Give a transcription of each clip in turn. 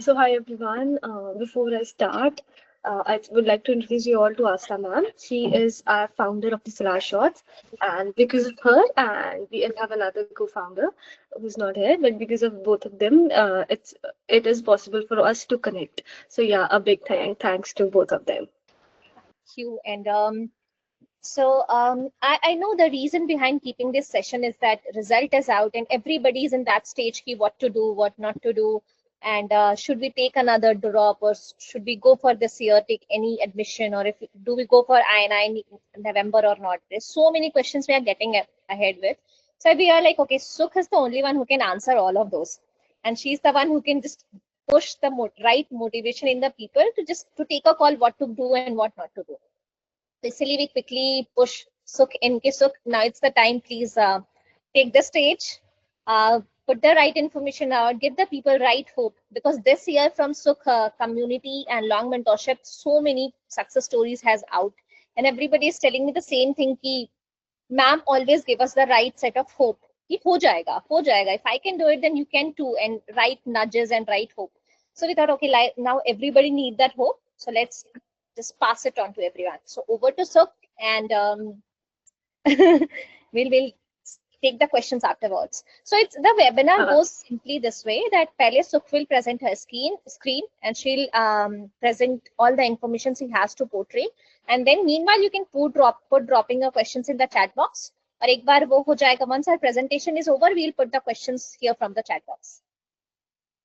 So hi everyone. Before I start, I would like to introduce you all to Asta ma'am. She is our founder of the Salaah Shots, and because of her, and we have another co-founder who's not here, but because of both of them, it is possible for us to connect. So yeah, a big thanks to both of them. You and I know the reason behind keeping this session is that result is out and everybody's in that stage ki what to do, what not to do, and should we take another drop or should we go for this year, take any admission, or if do we go for INI in November or not? There's so many questions we are getting ahead with. So we are like, okay, Sukh is the only one who can answer all of those, and she's the one who can just push the right motivation in the people to just to take a call what to do and what not to do. Basically, we quickly push Sukh in. Sukh, now it's the time. Please take the stage, put the right information out, give the people right hope. Because this year from Sukh community and long mentorship, so many success stories has out, and everybody is telling me the same thing. Ki, ma'am always give us the right set of hope. Ki ho jayega, ho jayega. If I can do it, then you can too. And right nudges and right hope. So we thought, okay, like, now everybody need that hope. So let's just pass it on to everyone. So over to Sukh, and we'll take the questions afterwards. So it's the webinar Uh, goes simply this way that Pehle Sukh will present her screen and she'll present all the information she has to portray. And then meanwhile, you can put dropping your questions in the chat box. और एक बार वो हो जाएगा, once our presentation is over, we'll put the questions here from the chat box.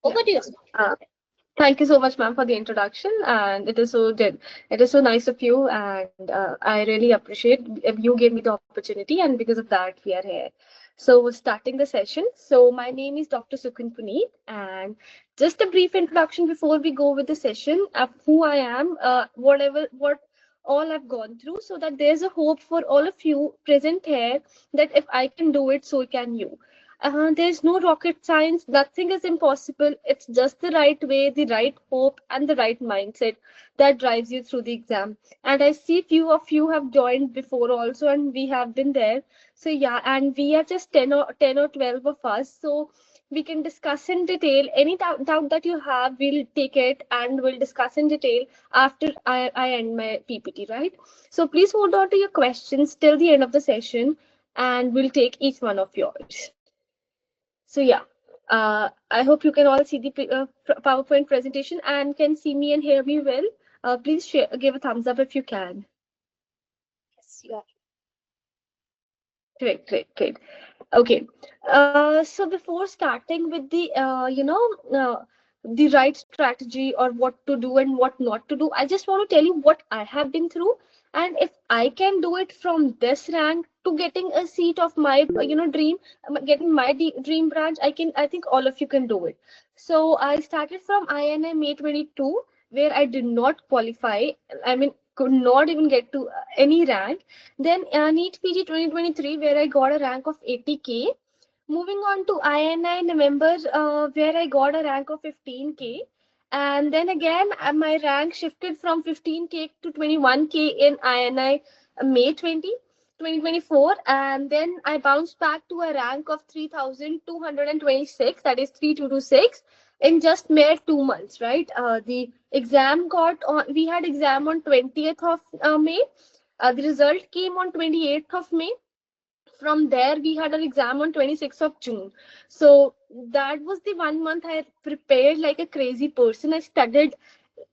yeah. Over to you. Uh, Thank you so much, ma'am, for the introduction, and it is so nice of you, and I really appreciate if you gave me the opportunity, and because of that, we are here. So, starting the session. So, my name is Dr. Sukhanpuneet, and just a brief introduction before we go with the session of who I am, what all I've gone through, so that there's a hope for all of you present here that if I can do it, so can you. There's no rocket science. Nothing is impossible. It's just the right way, the right hope, and the right mindset that drives you through the exam. And I see few of you have joined before also, and we have been there. So yeah, and we are just 10 or 12 of us. So we can discuss in detail any doubt that you have. We'll take it and we'll discuss in detail after I end my PPT, right? So please hold on to your questions till the end of the session, and we'll take each one of yours. So yeah, I hope you can all see the PowerPoint presentation and can see me and hear me well. Please give a thumbs up if you can. Yes, you are. Great, great, great. Okay. So before starting with the, the right strategy or what to do and what not to do, I just want to tell you what I have been through. And if I can do it from this rank to getting a seat of my, dream, getting my dream branch, I think all of you can do it. So I started from INI May 22, where I did not qualify. I mean, could not even get to any rank. Then NEET PG 2023, where I got a rank of 80K. Moving on to INI November, where I got a rank of 15K. And then again, my rank shifted from 15K to 21K in INI May 2024. And then I bounced back to a rank of 3,226, that is 3226, in just mere 2 months, right? The exam got on, we had exam on 20th of May. The result came on 28th of May. From there, we had an exam on 26th of June. So that was the 1 month I prepared like a crazy person. I studied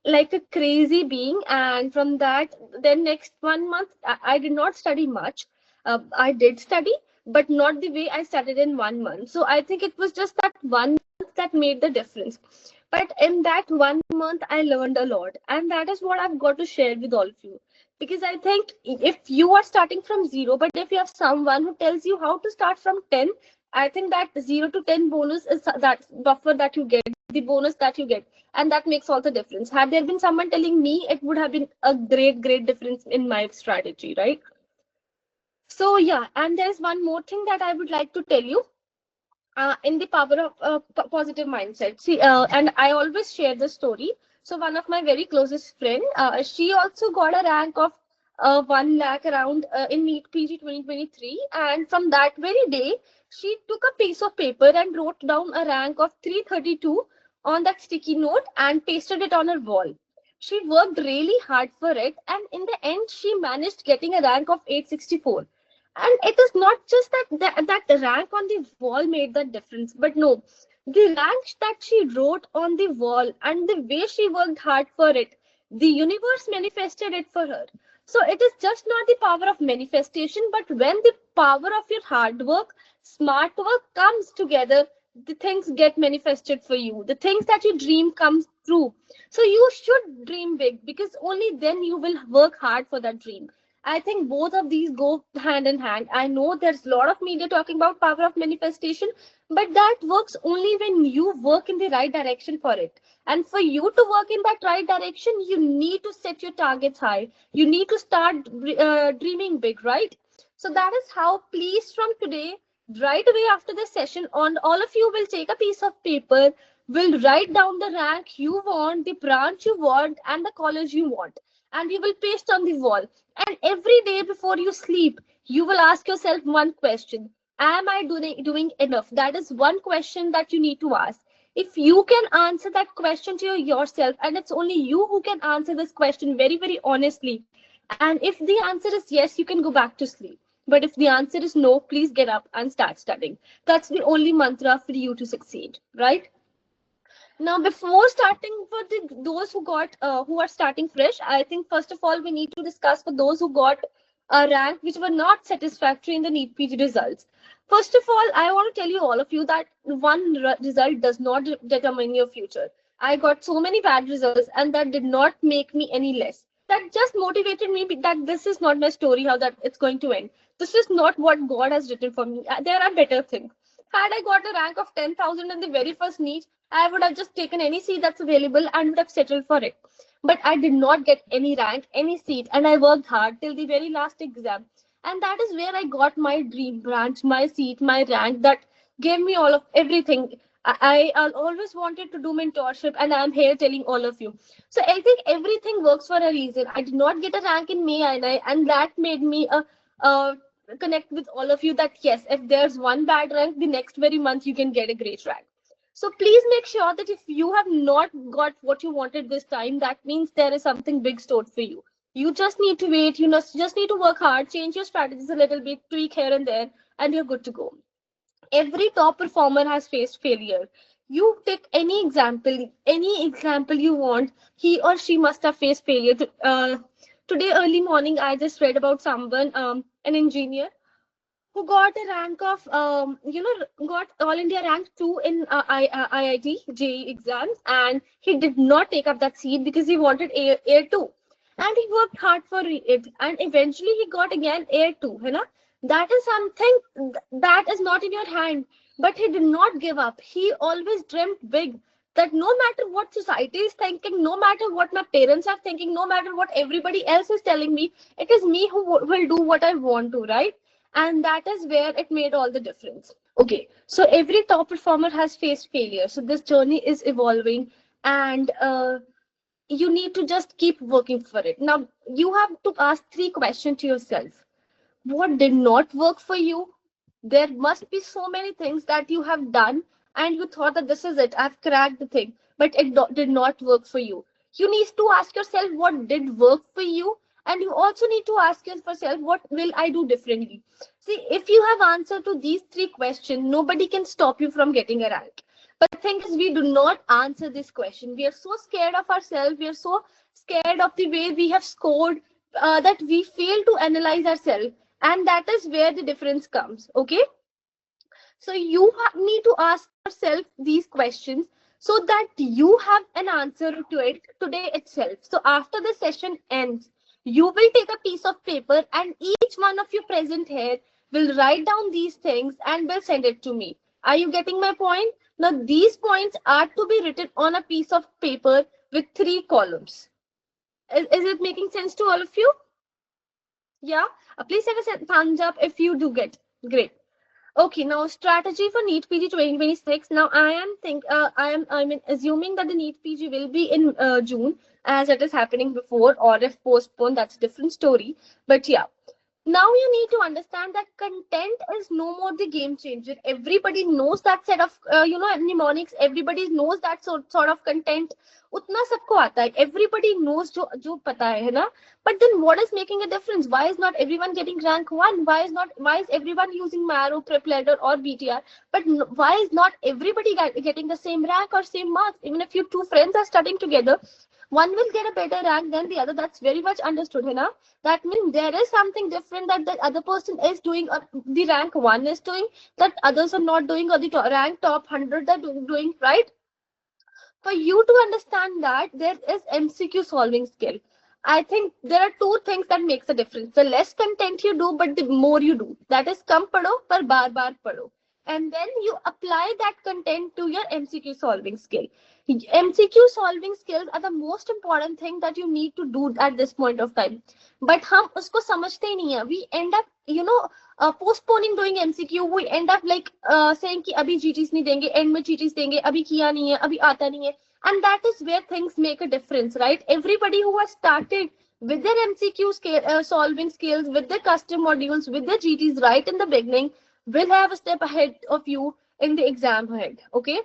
like a crazy being. And from that, then next 1 month, I did not study much. I did study, but not the way I studied in 1 month. So I think it was just that 1 month that made the difference. But in that 1 month, I learned a lot. And that is what I've got to share with all of you. Because I think if you are starting from zero, but if you have someone who tells you how to start from 10, I think that 0 to 10 bonus is that buffer that you get, the bonus that you get, and that makes all the difference. Had there been someone telling me, it would have been a great difference in my strategy, right? So yeah, and there's one more thing that I would like to tell you. In the power of positive mindset. See, and I always share the story. So one of my very closest friend, she also got a rank of 1 lakh around in NEET PG 2023, and from that very day, she took a piece of paper and wrote down a rank of 332 on that sticky note and pasted it on her wall. She worked really hard for it, and in the end, she managed getting a rank of 864. And it is not just that rank on the wall made that difference, but no, the rank that she wrote on the wall and the way she worked hard for it, the universe manifested it for her. So it is just not the power of manifestation, but when the power of your hard work, smart work comes together, the things get manifested for you. The things that you dream comes true. So you should dream big, because only then you will work hard for that dream. I think both of these go hand in hand. I know there's a lot of media talking about power of manifestation, but that works only when you work in the right direction for it. And for you to work in that right direction, you need to set your targets high. You need to start dreaming big, right? So that is how, please, from today, right away after this session, on all of you will take a piece of paper, will write down the rank you want, the branch you want, and the college you want, and you will paste on the wall. And every day before you sleep, you will ask yourself one question: am I doing enough? That is one question that you need to ask. If you can answer that question to yourself, and it's only you who can answer this question very, very honestly, and if the answer is yes, you can go back to sleep. But if the answer is no, please get up and start studying. That's the only mantra for you to succeed, right? Now, before starting for those who are starting fresh, I think first of all we need to discuss for those who got a rank which were not satisfactory in the NEET PG results. First of all, I want to tell you all of you that one result does not determine your future. I got so many bad results, and that did not make me any less. That just motivated me that this is not my story, how that it's going to end. This is not what God has written for me. There are better things. Had I got a rank of 10,000 in the very first NEET, I would have just taken any seat that's available and would have settled for it. But I did not get any rank, any seat, and I worked hard till the very last exam. And that is where I got my dream branch, my seat, my rank that gave me all of everything. I always wanted to do mentorship, and I'm here telling all of you. So I think everything works for a reason. I did not get a rank in May, and that made me connect with all of you that yes, if there's one bad rank, the next very month you can get a great rank. So please make sure that if you have not got what you wanted this time, that means there is something big stored for you. You just need to wait. You just need to work hard, change your strategies a little bit, tweak here and there, and you're good to go. Every top performer has faced failure. You take any example you want, he or she must have faced failure. Today early morning, I just read about someone, an engineer, who got a rank of, got All India rank 2 in IIT JEE exams, and he did not take up that seat because he wanted Air 2. And he worked hard for it, and eventually he got again Air 2. You know? That is something that is not in your hand, but he did not give up. He always dreamt big, that no matter what society is thinking, no matter what my parents are thinking, no matter what everybody else is telling me, it is me who will do what I want to, right? And that is where it made all the difference. Okay, so every top performer has faced failure. So this journey is evolving, and you need to just keep working for it. Now, you have to ask three questions to yourself. What did not work for you? There must be so many things that you have done and you thought that this is it, I've cracked the thing, but it did not work for you. You need to ask yourself what did work for you, and you also need to ask yourself what will I do differently. See, if you have answer to these three questions, nobody can stop you from getting a rank. But the thing is, we do not answer this question. We are so scared of ourselves, we are so scared of the way we have scored, that we fail to analyze ourselves, and that is where the difference comes. Okay, so you need to ask yourself these questions so that you have an answer to it today itself. So after the session ends, you will take a piece of paper, and each one of you present here will write down these things and will send it to me. Are you getting my point? Now these points are to be written on a piece of paper with 3 columns. Is it making sense to all of you? Yeah, please have a thumbs up if you do get. Great. Okay, now strategy for NEET PG 2026. Now I'm assuming that the NEET PG will be in June, as it is happening before, or if postponed, that's a different story. But yeah, Now you need to understand that content is no more the game changer. Everybody knows that set of mnemonics. Everybody knows that sort of content. Utna sabko aata hai. Everybody knows jo pata hai na. But then what is making a difference? Why is not everyone getting rank 1? Why is everyone using Marrow, Prep Ladder or BTR? But why is not everybody getting the same rank or same marks? Even if you two friends are studying together, one will get a better rank than the other. That's very much understood, hai na? That means there is something different that the other person is doing, or the rank 1 is doing, that others are not doing, or the rank top 100 are doing, right? For you to understand that there is MCQ solving skill. I think there are two things that makes a difference. The less content you do, but the more you do. That is, kam padho, par bar bar padho. And then you apply that content to your MCQ solving skill. MCQ solving skills are the most important thing that you need to do at this point of time. But हम उसको समझते ही नहीं है. We end up, postponing doing MCQ. We end up like saying कि अभी GTs नहीं देंगे, end में GTs देंगे, अभी किया नहीं है, अभी आता नहीं है. And that is where things make a difference, right? Everybody who has started with their MCQ solving skills, with their custom modules, with their GTs right in the beginning, will have a step ahead of you in the exam ahead. Okay,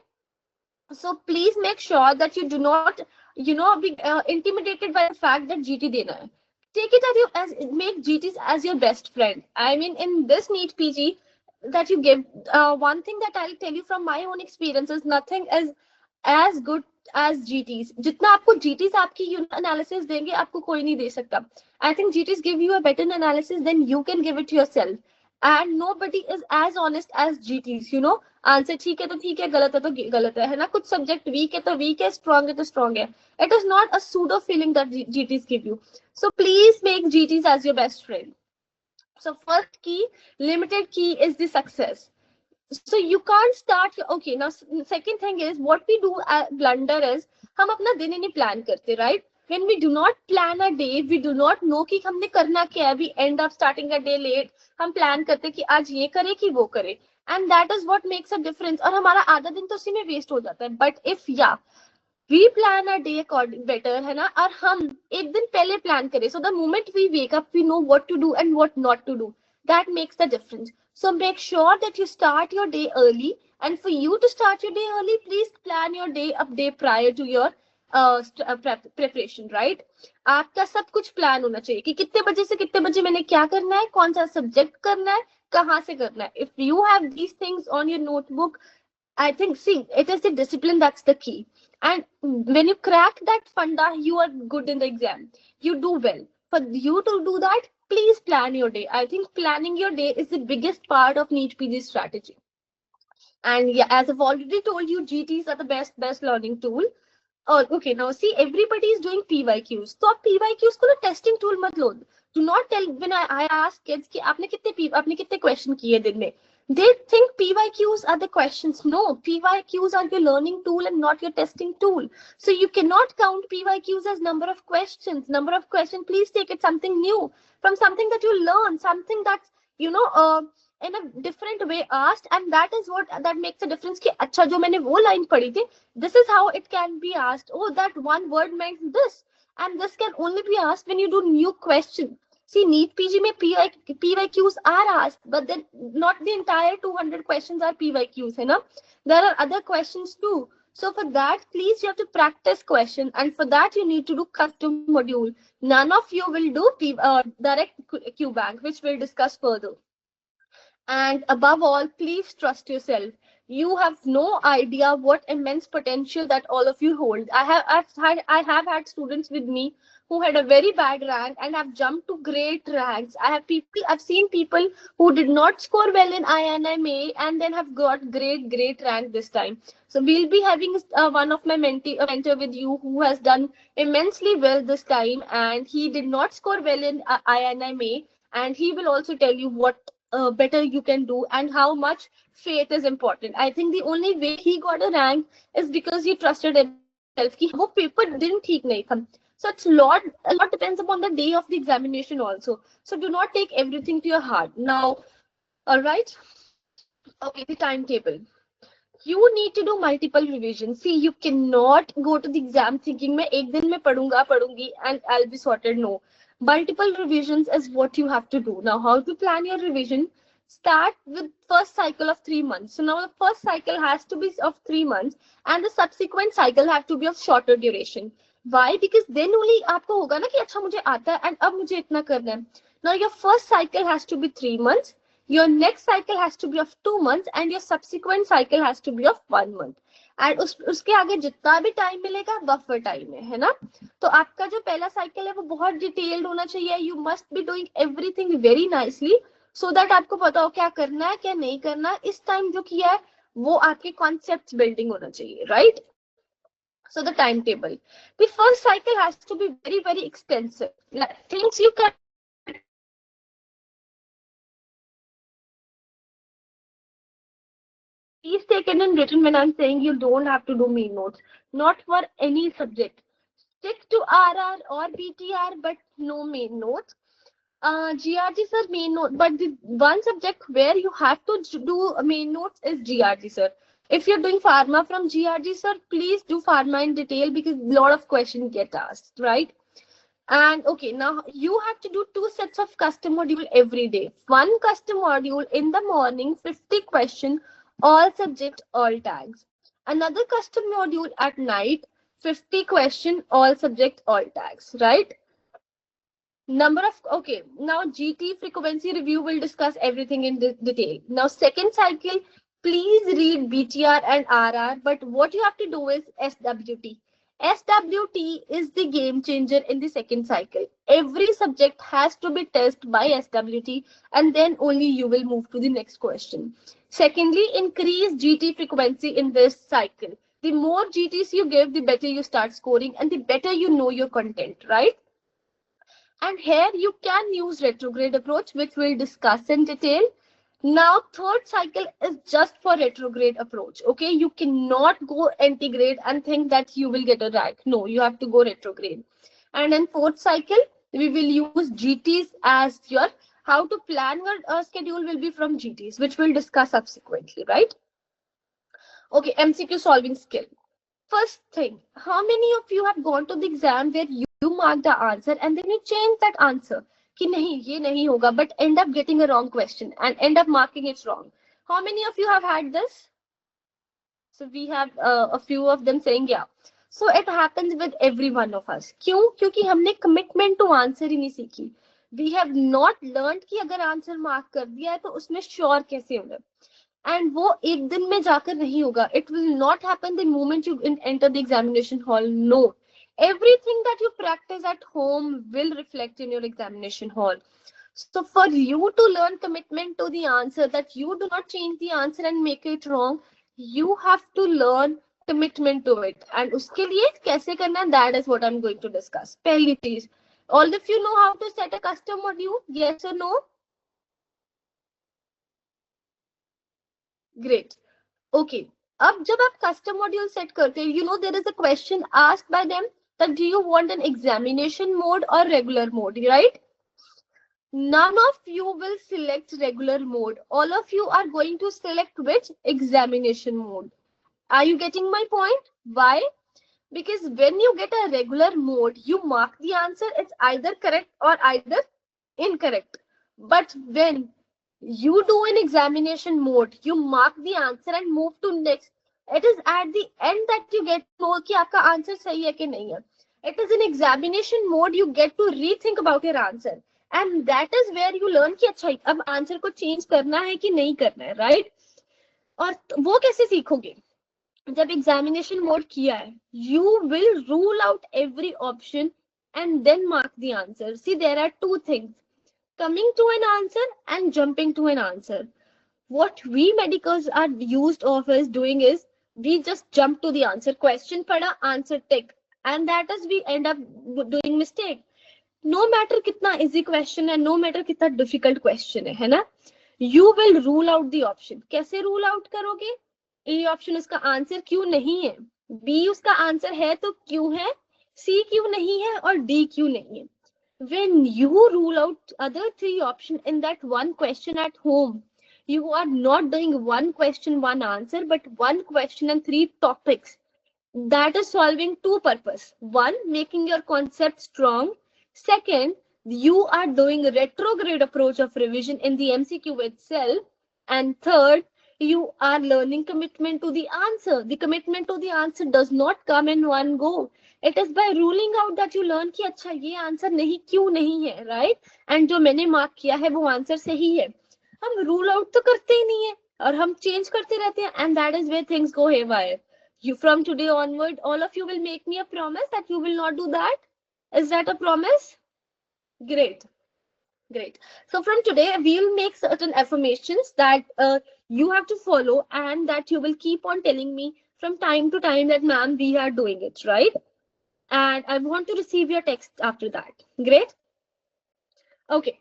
so please make sure that you do not be intimidated by the fact that GT dena hai. Take it as make GTs as your best friend. I mean, in this NEET PG that you give, one thing that I'll tell you from my own experiences, nothing is as good as GTs. जितना आपको GTs आपकी analysis देंगे, आपको कोई नहीं दे सकता. I think GTs give you a better analysis than you can give it to yourself. And nobody is as honest as GTs. Answer ठीक है तो ठीक है, गलत है तो गलत है ना. कुछ सब्जेक्ट वीक है तो वीक है, स्ट्रॉन्ग है तो स्ट्रॉन्ग है. It is not a pseudo feeling that GTs give you. So please make GTs as your best friend. So first key, limited key is the success. So you can't start. Okay, now second thing is what we do blunder is हम अपना दिन ही नहीं plan करते, right? When we do not plan a day, we do not know कि हमने करना क्या है. We end up starting a day late. हम plan करते कि आज ये करे कि वो करे. And that is what makes a difference. और हमारा आधा दिन तो उसी में waste हो जाता है. But if we plan our day according better, है ना, और हम एक दिन पहले plan करें. So the moment we wake up, we know what to do and what not to do. That makes the difference. So make sure that you start your day early. And for you to start your day early, please plan your day a day prior to your preparation, right? आपका सब कुछ plan होना चाहिए कि कितने बजे से कितने बजे मैंने क्या करना है, कौन सा सब्जेक्ट करना है, कहाँ से करना है. If you have these things on your notebook, I think, see, it is the discipline that's the key. And when you crack that funda, you are good in the exam. You do well. For you to do that, please plan your day. I think planning your day is the biggest part of NEET PG strategy. And yeah, as I've already told you, GTs are the best learning tool. Oh, okay. Now see, everybody is doing PYQs. So आप PYQs को ना testing tool मत लो. Do not tell when I ask kids कि आपने कितने question किए दिन में. They think PYQs are the questions. No, PYQs are your learning tool and not your testing tool. So you cannot count PYQs as number of questions. Number of questions, please take it something new, from something that you learn, something that's in a different way asked, and that is what that makes a difference. कि अच्छा जो मैंने वो line पढ़ी थी, this is how it can be asked. Oh, that one word meant this, and this can only be asked when you do new question. See, NEET PG में PYQs are asked, but then not the entire 200 questions are PYQs, है ना? There are other questions too. So for that, please, you have to practice question, and for that you need to do custom module. None of you will do direct Q bank, which we'll discuss further. And above all, please trust yourself. You have no idea what immense potential that all of you hold. I have had students with me who had a very bad rank and have jumped to great ranks. I've seen people who did not score well in INI-CET and then have got great rank this time. So we'll be having one of my mentor with you who has done immensely well this time, and he did not score well in INI-CET, and he will also tell you what better you can do and how much faith is important. I think the only way he got a rank is because he trusted himself. कि वो paper didn't ठीक नहीं था. So it's a lot depends upon the day of the examination also. So do not take everything to your heart. Now, all right. Okay, the timetable. You need to do multiple revisions. See, you cannot go to the exam thinking मैं एक दिन में पढ़ूंगी and I'll be sorted. No. Multiple revisions is what you have to do. Now, how to plan your revision? Start with first cycle of 3 months. So now the first cycle has to be of 3 months, and the subsequent cycle have to be of shorter duration. Why? Because then only आपको होगा ना कि अच्छा मुझे आता है and अब मुझे इतना करना है. Now your first cycle has to be 3 months, your next cycle has to be of 2 months, and your subsequent cycle has to be of 1 month. And उसके आगे जितना भी टाइम मिलेगा बफर टाइम है ना. तो आपका जो पहला साइकिल है वो बहुत डिटेल्ड होना चाहिए. You must be doing everything very nicely so that आपको पता हो क्या करना है क्या नहीं करना. इस टाइम जो किया है वो आपके कॉन्सेप्ट बिल्डिंग होना चाहिए, right. So the timetable. The first cycle has to be very, very extensive. Like, things you can please take it in written when I'm saying you don't have to do main notes. Not for any subject. Stick to RR or BTR, but no main notes. GRG sir, main note, but the one subject where you have to do main notes is GRG sir. If you're doing pharma from GRG sir, please do pharma in detail because a lot of questions get asked, right? And okay, now you have to do 2 sets of custom module every day. One custom module in the morning, 50 question, all subject, all tags. Another custom module at night, 50 question, all subject, all tags, right? Number of, okay, now GT frequency review will discuss everything in detail. Now second cycle, please read BTR and RR, but what you have to do is SWT. SWT is the game changer in the second cycle. Every subject has to be tested by SWT and then only you will move to the next question. Secondly, increase GT frequency in this cycle. The more GTs you give, the better you start scoring and the better you know your content, right? And here you can use retrograde approach, which we'll discuss in detail. Now, third cycle is just for retrograde approach. Okay, you cannot go antigrade and think that you will get a rank. No, you have to go retrograde. And in fourth cycle, we will use GTs as your how to plan your schedule will be from GTs, which we'll discuss subsequently, right? Okay, MCQ solving skill. First thing, how many of you have gone to the exam where you mark the answer and then you change that answer कि नहीं ये नहीं होगा, but end up getting a wrong question and end up marking it wrong? How many of you have had this? So we have a few of them saying yeah. So it happens with every one of us. क्यों? क्योंकि हमने commitment to answer ही नहीं सीखी. We have not learned कि अगर answer mark कर दिया है तो उसमें sure कैसे होगा. And वो एक दिन में जाकर नहीं होगा. It will not happen the moment you enter the examination hall. No. Everything that you practice at home will reflect in your examination hall. So for you to learn commitment to the answer, that you do not change the answer and make it wrong, you have to learn commitment to it. And उसके लिए कैसे करना, that is what I'm going to discuss. पहली चीज, all of you know how to set a custom module? Yes or no? Great. Okay. अब जब आप custom module set करते हैं, you know there is a question asked by them that do you want an examination mode or regular mode, right? None of you will select regular mode. All of you are going to select which? Examination mode. Are you getting my point? Why? Because when you get a regular mode, you mark the answer. It's either correct or either incorrect. But when you do an examination mode, you mark the answer and move to next. It is at the end that you get to know कि आपका answer सही है कि नहीं है. It is in examination mode you get to rethink about your answer. And that is where you learn कि अच्छा अब answer को change करना है कि नहीं करना है, right? और वो कैसे सीखोगे? जब examination mode किया है, you will rule out every option and then mark the answer. See, there are two things. Coming to an answer and jumping to an answer. What we medicals are used of is doing is we just jump to the answer. Question pada, answer tick. And that is we end up doing mistake. No matter kitna easy question है, no matter kitna difficult question है ना? You will rule out the option. कैसे rule out करोगे? A option उसका answer क्यों नहीं है, B उसका आंसर है तो क्यों है, C क्यों नहीं है और D क्यों नहीं है. When you rule out other 3 options in that one question at home, you are not doing one question, one answer, but one question and 3 topics. That is solving 2 purposes. One, making your concept strong. Second, You are doing a retrograde approach of revision in the MCQ itself. And third, you are learning commitment to the answer. The commitment to the answer does not come in one go. It is by ruling out that you learn कि अच्छा ये answer नहीं क्यों नहीं है, right? And जो मैंने mark किया है वो आंसर सही है. हम रूल आउट तो करते ही नहीं है और हम चेंज करते रहते हैं, and that is where things go haywire. You from today onward, all of you will make me a promise that you will not do that. Is that a promise? Great. Great. So from today, we'll make certain affirmations that you have to follow and that you will keep on telling me from time to time that, ma'am, we are doing it, right? And I want to receive your text after that. Great. Okay.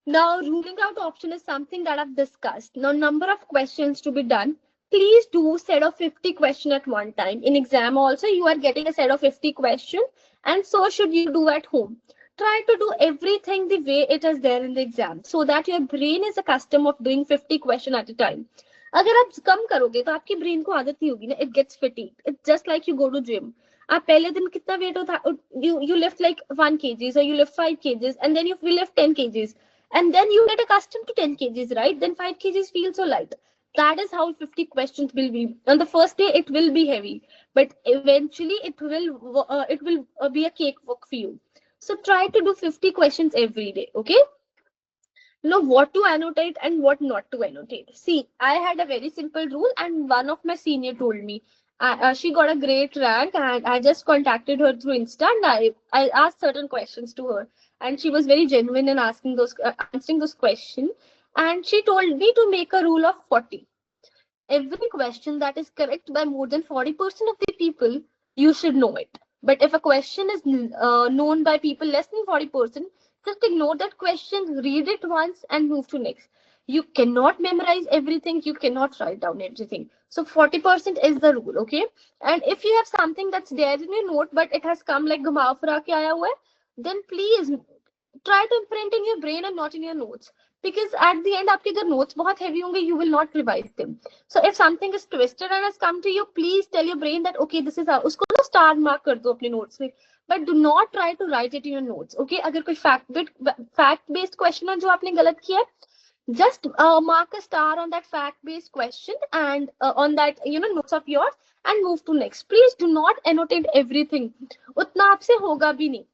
Now, ruling out option is something that I've discussed. Now, number of questions to be done. Please do set of 50 questions at one time. In exam also, you are getting a set of 50 questions, and so should you do at home. Try to do everything the way it is there in the exam so that your brain is accustomed of doing 50 questions at a time. अगर आप कम करोगे तो आपकी brain को आदत नहीं होगी ना, it gets fatigued. It's just like you go to gym. आप पहले दिन कितना वेट उठा, you lift like 1 kgs or you lift 5 kgs and then you lift 10 kgs and then you get accustomed to 10 kgs, right? Then 5 kgs feel so light. That is how 50 questions will be. On the first day it will be heavy, but eventually it will be a cakewalk for you. So try to do 50 questions every day, okay? Know what to annotate and what not to annotate. See, I had a very simple rule, and one of my senior told me. She got a great rank, and I just contacted her through Insta, and I asked certain questions to her, and she was very genuine in asking those answering those questions. And she told me to make a rule of 40. Every question that is correct by more than 40% of the people, you should know it. But if a question is known by people less than 40%, just ignore that question, read it once and move to next. You cannot memorize everything, you cannot write down everything. So 40% is the rule, okay? And if you have something that's there in your note but it has come like घुमा फिरा के आया हुआ है, then please try to imprint in your brain and not in your notes, because at the end आपके अगर notes बहुत heavy होंगे, you will not revise them. So if something is twisted and has come to you, please tell your brain that okay, this is how, उसको ना star mark कर दो अपने notes में, but do not try to write it in your notes, okay? अगर कोई fact based question है जो आपने गलत किया है, just mark a star on that fact based question and on that notes of yours and move to next. Please do not annotate everything. उतना आपसे होगा भी नहीं.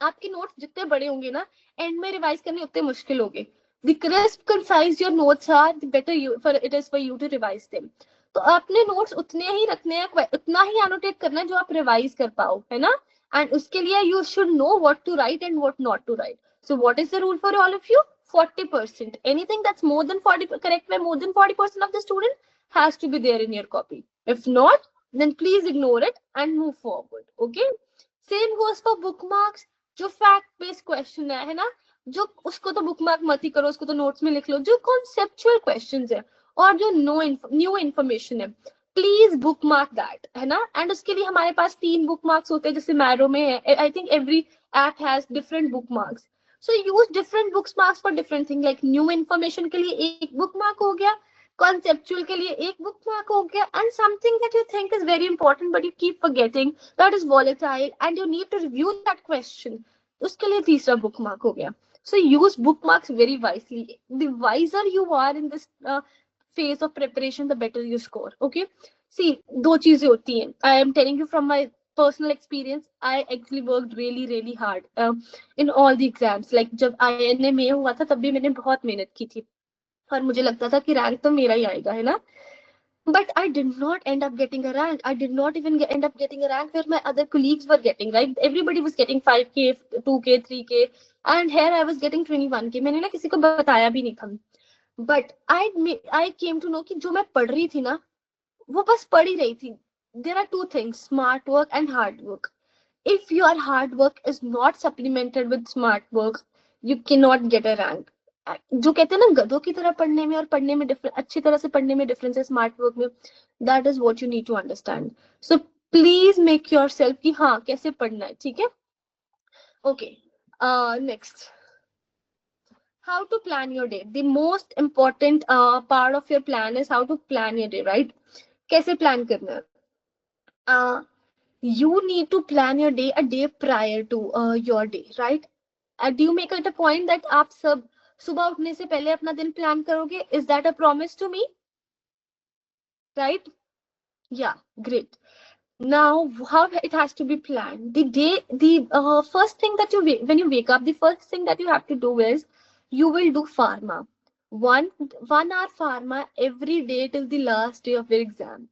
आपके नोट्स जितने बड़े होंगे ना, एंड में रिवाइज करने उतने मुश्किल होंगे. The crisp, concise your notes are, the better it is for you to revise them. तो अपने नोट्स उतने ही रखने हैं, उतना ही एनोटेट करना है जो आप रिवाइज कर पाओ, है ना? एंड उसके लिए you should know what to write and what not to write. So what is the rule for all of you? 40%. Anything that's more than 40, correct by more than 40% of the student has to be there in your copy. If not, then please ignore it and move forward. Okay? Same goes for bookmarks. जो fact based question है ना, जो उसको तो bookmark मत ही करो, उसको तो नोट्स में लिख लो. जो कॉन्सेप्चुअल क्वेश्चंस है और जो न्यू इन्फॉर्मेशन है, प्लीज बुकमार्क दैट, है ना? एंड उसके लिए हमारे पास 3 बुकमार्क्स होते हैं, जैसे मैरो में है. I think every app has different bookmarks. So use different bookmarks for different thing. Like new information के लिए एक बुकमार्क हो गया, conceptual के लिए एक bookmark हो गया, and something that you think is very important but you keep forgetting, that is volatile and you need to review that question, उसके लिए तीसरा bookmark हो गया. So use bookmarks very wisely. The wiser you are in this phase of preparation, the better you score. Okay? See, दो चीजें होती हैं. I am telling you from my personal experience. I actually worked really hard in all the exams. Like जब INA में हुआ था तब भी मैंने बहुत मेहनत की थी और मुझे लगता था कि रैंक तो मेरा ही आएगा, है ना? But I did not end up getting a rank. I did not even end up getting a rank where my other colleagues were getting, right? Everybody was getting 5K, 2K, 3K, and here I was getting 21K. मैंने ना किसी को बताया भी नहीं था. But I came to know कि जो मैं पढ़ रही थी ना, वो बस पढ़ ही रही थी. There are 2 things, smart work and hard work. If your hard work is not supplemented with smart work, you cannot get a rank. जो कहते हैं ना गधों की तरह पढ़ने में और पढ़ने में अच्छी तरह से पढ़ने में डिफरेंस है स्मार्ट वर्क में, that is what you need to understand. So please make yourself कि हाँ कैसे पढ़ना है, ठीक है? Okay, next, how to plan your day. The most important part of your plan is how to plan your day, right? कैसे plan करना है? You need to plan your day a day prior to your day, right? Do you make it a point that आप सब सुबह उठने से पहले अपना दिन प्लान करोगे? Is that a promise to me? Right? Yeah, great. Now, how it has to be planned? The first thing that when you wake up, the first thing that you have to do is you will do pharma. One 1 hour pharma every day till the last day of your exam.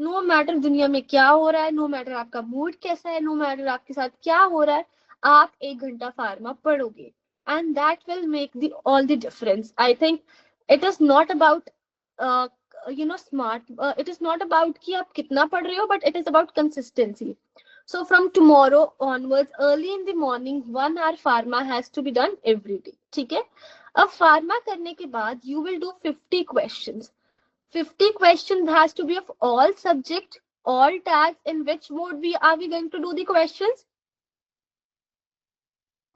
No matter दुनिया में क्या हो रहा है, no matter आपका mood कैसा है, no matter आपके साथ क्या हो रहा है, आप 1 घंटा फार्मा पढ़ोगे and that will make the all the difference. I think it is not about smart, it is not about कि आप कितना पढ़ रहे हो, but it is about consistency. So from tomorrow onwards, early in the morning, 1 hour pharma has to be done every day. ठीक है? अब pharma करने के बाद you will do 50 questions. 50 questions has to be of all subject, all tags. In which mode are we going to do the questions?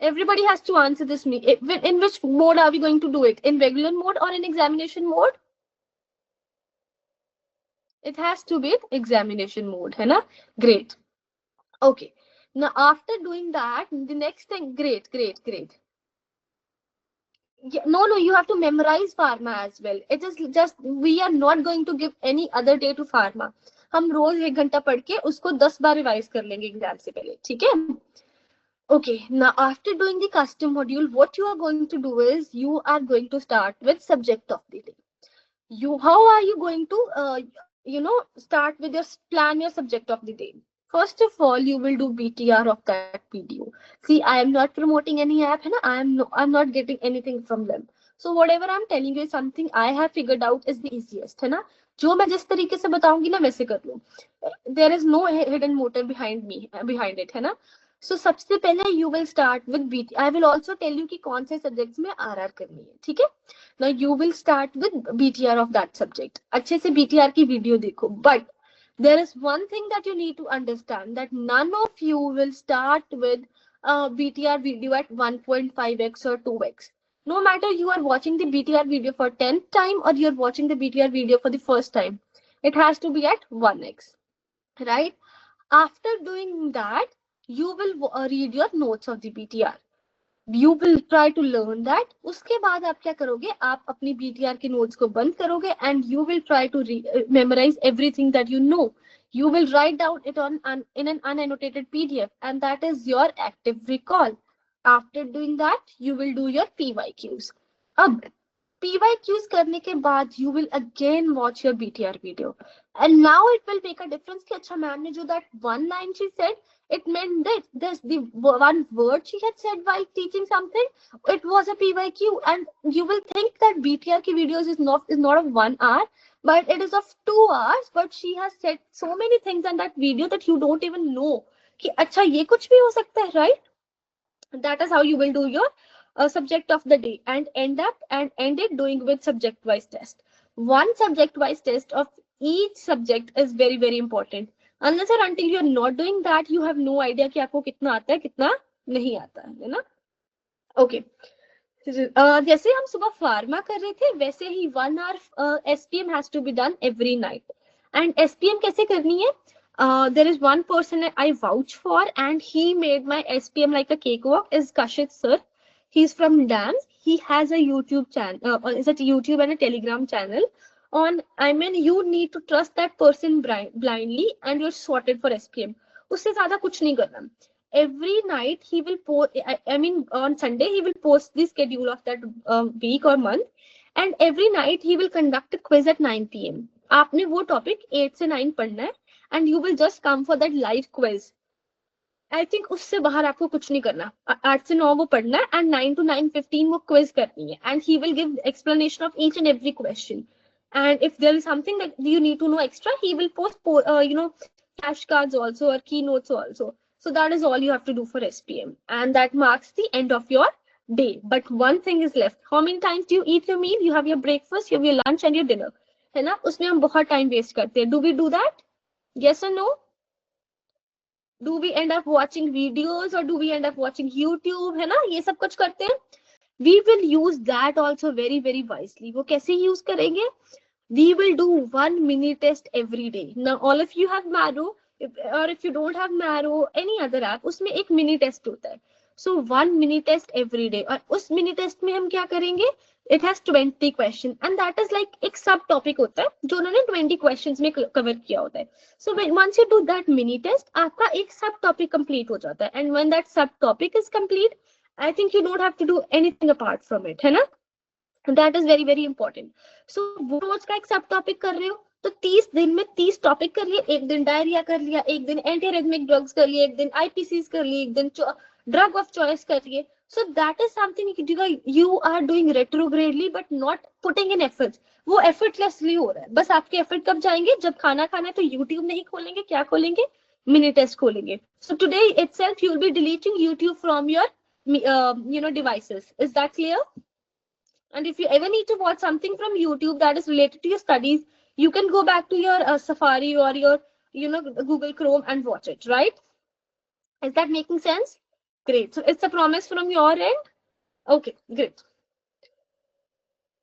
Everybody has to answer this. In which mode are we going to do it? In regular mode or in examination mode? It has to be examination mode, है ना? Great. Okay. Now after doing that, the next thing, great. Yeah, no, you have to memorize pharma as well. It is just, we are not going to give any other day to pharma. हम रोज 1 घंटा पढ़ के उसको 10 बार revise कर लेंगे exam से पहले. ठीक है? Okay, now after doing the custom module, what you are going to do is you are going to start with subject of the day. How are you going to start with your plan your subject of the day? First of all, you will do BTR of that video. See, I am not promoting any app, है ना? I'm not getting anything from them. So whatever I'm telling you is something I have figured out is the easiest, है ना? जो मैं जिस तरीके से बताऊंगी ना वैसे कर लो. There is no hidden motive behind it, है ना? So सबसे पहले you will start with BT. I will also tell you कि कौन से subjects में RR करनी है, ठीक है? Now you will start with BTR of that subject. अच्छे से BTR की वीडियो देखो. But there is one thing that you need to understand, that none of you will start with BTR video at 1.5x or 2x. No matter you are watching the BTR video for 10th time or you're watching the BTR video for the first time, it has to be at 1x, right? After doing that, you will read your notes of the BTR. You will try to learn that. उसके बाद आप क्या करोगे? आप अपनी BTR के notes को बंद करोगे and you will try to memorize everything that you know. You will write down it in an unannotated PDF, and that is your active recall. After doing that, you will do your PYQs. अब PYQs करने के बाद you will again watch your BTR video, and now it will make a difference कि अच्छा ma'am ने जो that one line she said, it meant this the one word she had said while teaching something, it was a PYQ. And you will think that BTR ki videos is not of 1 hour, but it is of 2 hours. But she has said so many things in that video that you don't even know कि अच्छा ये कुछ भी हो सकता है, right? That is how you will do your subject of the day, and end it doing with subject wise test. One subject wise test of each subject is very very important. Unless or until you are not doing that, you have no idea कि आपको कितना आता है कितना नहीं आता है ना? Okay. जैसे हम सुबह फार्मा कर रहे थे वैसे ही 1 hour SPM has to be done every night. And SPM कैसे करनी है? There is one person I vouch for, and he made my SPM like a cakewalk, is Kashit sir. He's from DAMS. He has a YouTube channel, is it YouTube and a Telegram channel. You need to trust that person blindly and you're sorted for SPM. उससे ज़्यादा कुछ नहीं करना. Every night he will post, on Sunday he will post the schedule of that week or month, and every night he will conduct a quiz at 9 PM. आपने वो topic 8 से 9 पढ़ना है, and you will just come for that live quiz. I think उससे बाहर आपको कुछ नहीं करना. 8 से 9 वो पढ़ना है, and 9 to 9:15 वो quiz करनी है, and he will give explanation of each and every question. And if there is something that you need to know extra, he will post flashcards also or keynotes also. So that is all you have to do for SPM, and that marks the end of your day. But one thing is left. How many times do you eat your meal? You have your breakfast, you have your lunch and your dinner, है ना? उसमें हम बहुत time waste करते हैं. Do we do that? Yes or no? Do we end up watching videos or do we end up watching YouTube? है ना? ये सब कुछ करते हैं. We will use that also very very wisely. वो कैसे use करेंगे? We will do 1 mini test every day. Now all of you have Marrow, or if you don't have Marrow, any other app, उसमें एक mini test होता है. सो 1 mini test every day, और उस mini test में हम क्या करेंगे, it has 20 question and that is like एक सब टॉपिक होता है जो उन्होंने 20 क्वेश्चन में कवर किया होता है. So once you do that mini test, आपका एक सब टॉपिक कंप्लीट हो जाता है. And when that sub topic is complete, I think you don't have to do anything apart from it, है ना. That is very very important. So वो रोज का एक सब टॉपिक कर रहे हो तो 30 दिन में 30 टॉपिक कर लिए. एक दिन डायरिया कर लिया, एक दिन एंटीरेथमिक ड्रग्स कर लिए, एक दिन आईपीसीज कर लिए, एक दिन ड्रग ऑफ चॉइस कर लिए. So that is something you are doing retrogradely but not putting in efforts. वो एफर्टलेसली हो रहा है. बस आपके एफर्ट कब जाएंगे, जब खाना खाना है तो यूट्यूब नहीं खोलेंगे, क्या खोलेंगे, मिनी टेस्ट खोलेंगे. So today itself you will be deleting YouTube from your devices. Is that clear? And if you ever need to watch something from YouTube that is related to your studies, you can go back to your Safari or your Google Chrome and watch it, right? Is that making sense? Great. So it's a promise from your end. Okay, great.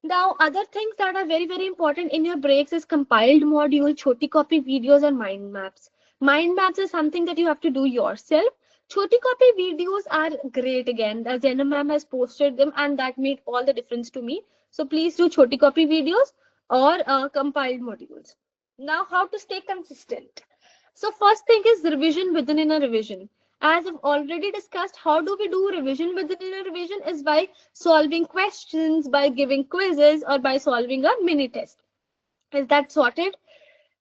Now, other things that are very, very important in your breaks is compiled module, choti copy videos, and mind maps. Mind maps is something that you have to do yourself. Choti copy videos are great again. As Jana ma'am has posted them, and that made all the difference to me. So please do choti copy videos or compiled modules. Now, how to stay consistent? So first thing is revision within in a revision. As I've already discussed, how do we do revision within a revision is by solving questions, by giving quizzes, or by solving a mini test. Is that sorted?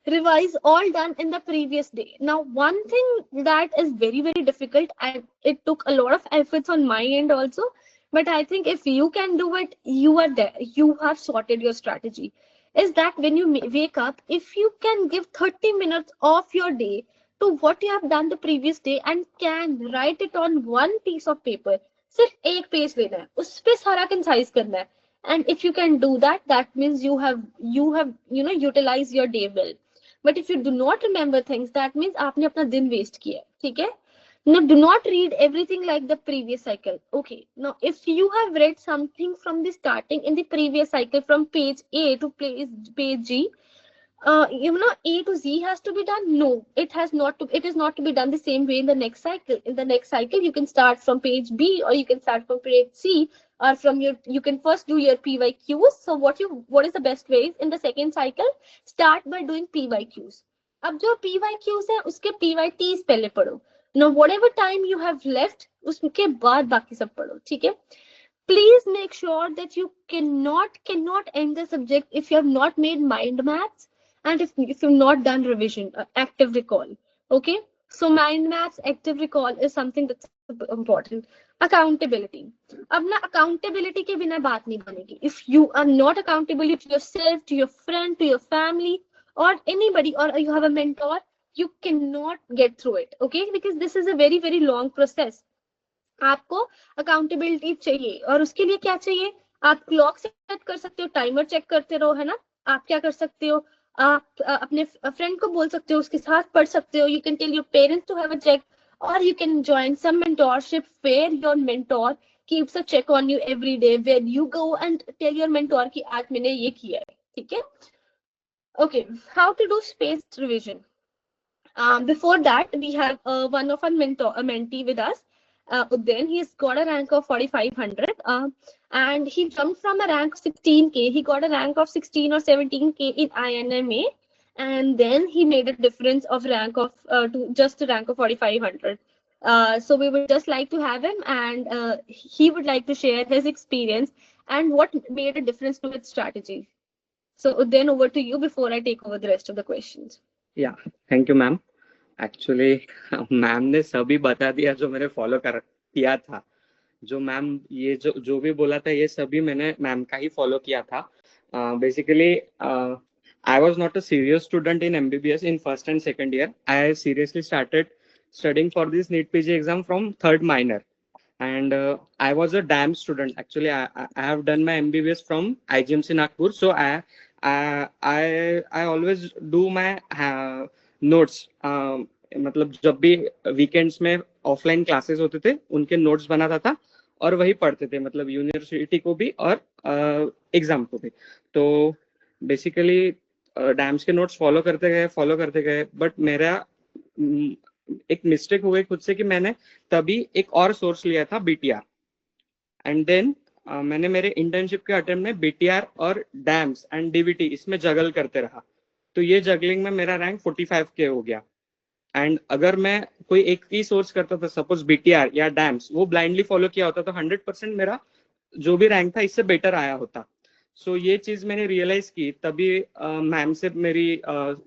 Revise all done in the previous day. Now, one thing that is very, very difficult, and it took a lot of efforts on my end also, but I think if you can do it, you are there. You have sorted your strategy. Is that when you wake up, if you can give 30 minutes of your day to what you have done the previous day and can write it on one piece of paper, सिर्फ एक page लेना है, उस पे सारा concise करना है. And if you can do that, that means you have utilized your day well. But if you do not remember things, that means आपने अपना दिन waste किया है. ठीक है? Now, do not read everything like the previous cycle. Okay. Now, if you have read something from the starting in the previous cycle from page A to page G, A to Z has to be done. No, it has not to. It is not to be done the same way in the next cycle. In the next cycle, you can start from page B or you can start from page C, or from you can first do your PYQs. So what is the best ways in the second cycle? Start by doing PYQs. अब जो PYQs है उसके PYTs पहले पढ़ो. Now whatever time you have left, उसके बाद बाकी सब पढ़ो. ठीक है? Please make sure that you cannot end the subject if you have not made mind maps and if you've not done revision, active recall. Okay, so mind maps, active recall is something that's important. Accountability. अब ना accountability के बिना बात नहीं बनेगी. If you are not accountable to yourself, to your friend, to your family, or anybody, or you have a mentor, you cannot get through it. Okay, because this is a very very long process. आपको accountability चाहिए और उसके लिए क्या चाहिए, आप clock set कर सकते हो, टाइमर चेक करते रहो, है ना. आप क्या कर सकते हो, आप अपने फ्रेंड को बोल सकते हो, उसके साथ पढ़ सकते हो. You can tell your parents to have a check, और you can join some mentorship where your mentor keeps a check on you every day, where you go and tell your mentor कि आज मैंने ये किया है. ठीक है? Okay, how to do spaced revision. Before that, we have one of our mentee with us. Then he's got a rank of 4500, and he jumped from a rank of 16K. He got a rank of 16 or 17K in INMA, and then he made a difference of rank of to just a rank of 4500. So we would just like to have him, and he would like to share his experience and what made a difference to his strategy. So then over to you before I take over the rest of the questions. Yeah, thank you, ma'am. Actually ma'am ने सभी बता दिया जो मैंने follow किया था. जो ma'am ये जो भी बोला था ये सभी मैंने मैम का ही फॉलो किया था. Basically I was not a serious student in MBBS in first and second year. I seriously started studying for this NEET PG exam from third minor, and I was a damn student. Actually, I have done my MBBS from IGMC Nagpur, so I always do my notes. मतलब जब भी weekends में offline classes होते थे उनके notes बनाता था और वही पढ़ते थे, मतलब यूनिवर्सिटी को भी और एग्जाम को भी. तो बेसिकली डैम्स के नोट्स फॉलो करते गए. बट मेरा एक मिस्टेक हो गई खुद से कि मैंने तभी एक और सोर्स लिया था BTR, एंड देन मैंने मेरे इंटर्नशिप के अटेम्प्ट में BTR और डैम्स एंड DVT इसमें जगल करते रहा, तो ये जगलिंग में मेरा रैंक 45K हो गया। एंड अगर मैं कोई एक ही सोर्स करता था, सपोज BTR या डैम्स, वो ब्लाइंडली फॉलो किया होता तो 100% मेरा जो भी रैंक था इससे बेटर आया होता। सो ये चीज मैंने रियलाइज की तभी मैम से मेरी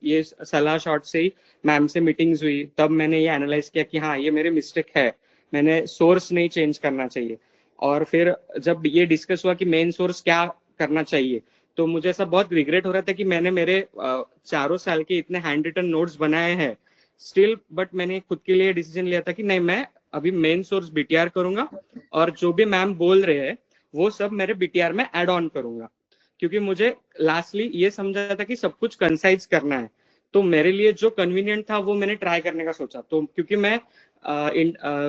ये सलाह शॉट से ही मैम से मीटिंग्स हुई, तब मैंने ये एनालाइज किया कि हाँ ये मेरी मिस्टेक है, मैंने सोर्स नहीं चेंज करना चाहिए। और फिर जब ये डिस्कस हुआ कि मेन सोर्स क्या करना चाहिए, तो मुझे ऐसा बहुत रिग्रेट हो रहा था कि मैंने मेरे चारों साल के इतने हैंड रिटन नोट्स बनाए हैं स्टिल, बट मैंने खुद के लिए डिसीजन लिया था कि नहीं, मैं अभी मेन सोर्स BTR करूंगा और जो भी मैम बोल रहे हैं वो सब मेरे BTR में ऐड ऑन करूंगा, क्योंकि मुझे लास्टली ये समझा था कि सब कुछ कंसाइज करना है। तो मेरे लिए जो कन्वीनियंट था वो मैंने ट्राई करने का सोचा। तो क्योंकि मैं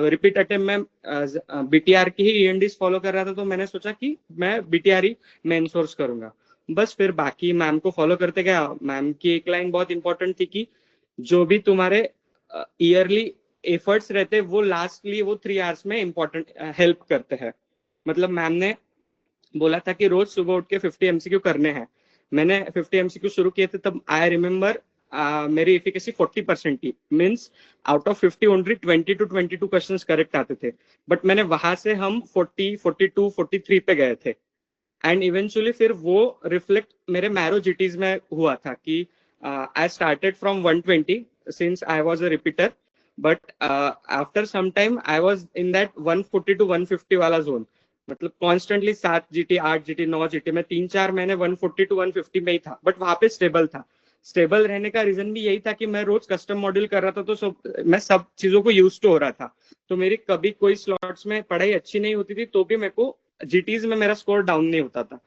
रिपीट अटेम्प्ट में BTR की ही ENDs फॉलो कर रहा था, तो मैंने सोचा कि मैं BTR ही मेन सोर्स करूंगा। बस फिर बाकी मैम को फॉलो करते गया। मैम की एक लाइन बहुत इंपॉर्टेंट थी कि जो भी तुम्हारे ईयरली एफर्ट्स रहते वो लास्टली वो 3 आवर्स में इम्पोर्टेंट हेल्प करते हैं। मतलब मैम ने बोला था कि रोज सुबह उठ के 50 MCQ करने हैं। मैंने 50 MCQ शुरू किए थे तब आई रिमेम्बर मेरी एफिकेसी 40% थी, means out of 50 only 20 to 22 questions correct आते थे, बट मैंने वहां से हम 40, 42, 43 पे गए थे। एंड इवेंचुअली फिर वो रिफ्लेक्ट मेरे मैरो GTs में हुआ था कि I started from 120 since I was a repeater, but after some time I was in that 140 to 150 वाला जोन। मतलब कॉन्स्टेंटली 7 GT, 8 GT, 9 GT में 3-4 महीने 140 to 150 में ही था, बट वहां पे स्टेबल था। स्टेबल रहने का रीजन भी यही था कि मैं रोज कस्टम मॉड्यूल कर रहा था, तो मैं सब चीजों को यूज टू हो रहा था। तो मेरी कभी कोई स्लॉट्स में पढ़ाई अच्छी नहीं होती थी तो भी मेरे को GTs में मेरा स्कोर डाउन नहीं होता था।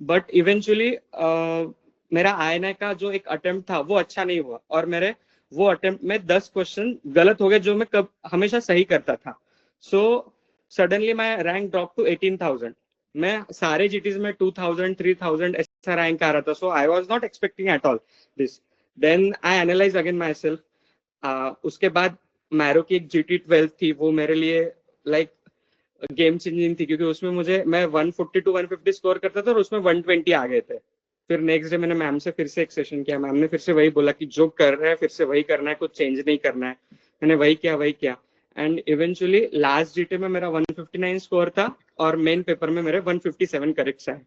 बट इवेंचुअली मेरा INI का जो एक अटेम्प्ट था वो अच्छा नहीं हुआ, और मेरे वो अटेम्प्ट में 10 क्वेश्चन गलत हो गए जो मैं हमेशा सही करता था। So suddenly my rank drop to 18,000। मैं सारे GTs में 2,000, 3,000 ऐसा रैंक आ रहा था। So I was not expecting at all this. Then I analyse again myself. उसके बाद मैरो की एक GT12 थी, वो मेरे लिए लाइक गेम चेंजिंग थी, क्योंकि उसमें मैं 140 to 150 स्कोर करता था और उसमें 120 आ गए थे। फिर नेक्स्ट डे मैंने मैम से फिर से एक सेशन किया, मैम ने फिर से वही बोला कि जो कर रहे हैं फिर से वही करना है, कुछ चेंज नहीं करना है। मैंने वही किया एंड इवेंचुअली लास्ट GT में मेरा 159 स्कोर था और मेन पेपर में मेरे 157 करेक्ट आए।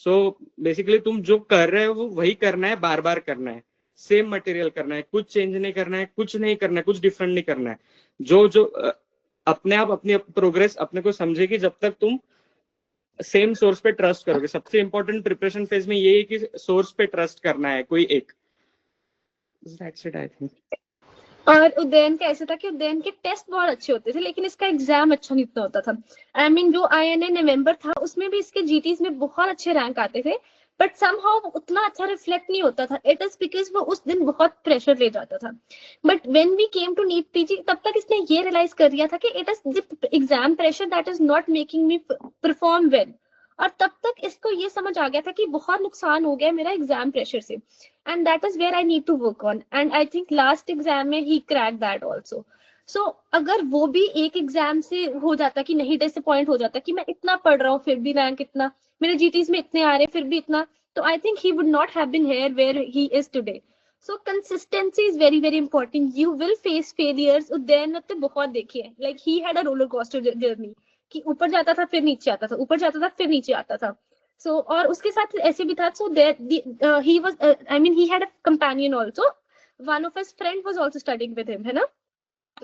सो बेसिकली तुम जो कर रहे हो वो वही करना है, बार बार करना है, सेम मटेरियल करना है, कुछ चेंज नहीं करना है, कुछ नहीं करना है, कुछ डिफरेंट नहीं करना है। जो जो अपने आप अपनी प्रोग्रेस अपने को समझेगी जब तक तुम सेम सोर्स पे ट्रस्ट करोगे। सबसे इंपॉर्टेंट प्रिपरेशन फेज में ये है कि सोर्स पे ट्रस्ट करना है कोई एक। That's it I think. और उदयन का ऐसा था कि उदयन के टेस्ट बहुत अच्छे होते थे लेकिन इसका एग्जाम अच्छा नहीं होता था। आई मीन जो INI नवंबर था उसमें भी इसके GTs में बहुत अच्छे रैंक आते थे, बट समहाउ उतना अच्छा रिफ्लेक्ट नहीं होता था। इट इज बिकॉज वो उस दिन बहुत प्रेशर ले जाता था। But when we came to NEET PG तब तक इसने ये रियलाइज कर लिया था कि it is the exam pressure that is not making me perform well. और तब तक इसको ये समझ आ गया था कि बहुत नुकसान हो गया मेरा एग्जाम प्रेशर से, and that is where I need to work on, and I think last exam में he cracked that also. So अगर वो भी एक एग्जाम से हो जाता कि नहीं, डिसअपॉइंट हो जाता कि मैं इतना पढ़ रहा हूँ फिर भी रैंक इतना, मेरे GTs में इतने आ रहे फिर भी इतना, तो I think he would not have been here where he is today. So consistency is very very important. You will face failures. Udayan ने बहुत देखी है, like he had a roller coaster journey कि ऊपर जाता था फिर नीचे आता था, ऊपर जाता था फिर नीचे आता था। So और उसके साथ ऐसे भी था, so there he was I mean he had a companion also, one of his friend was also studying with him, है ना।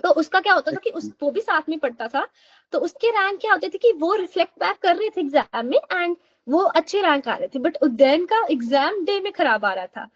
तो उसका क्या होता था कि वो भी साथ में पढ़ता था, तो उसके रैंक क्या होते थे कि वो रिफ्लेक्ट बैक कर रहे थे एग्जाम में एंड वो अच्छे रैंक आ रहे थे, बट उदयन का एग्जाम डे में खराब आ रहा था।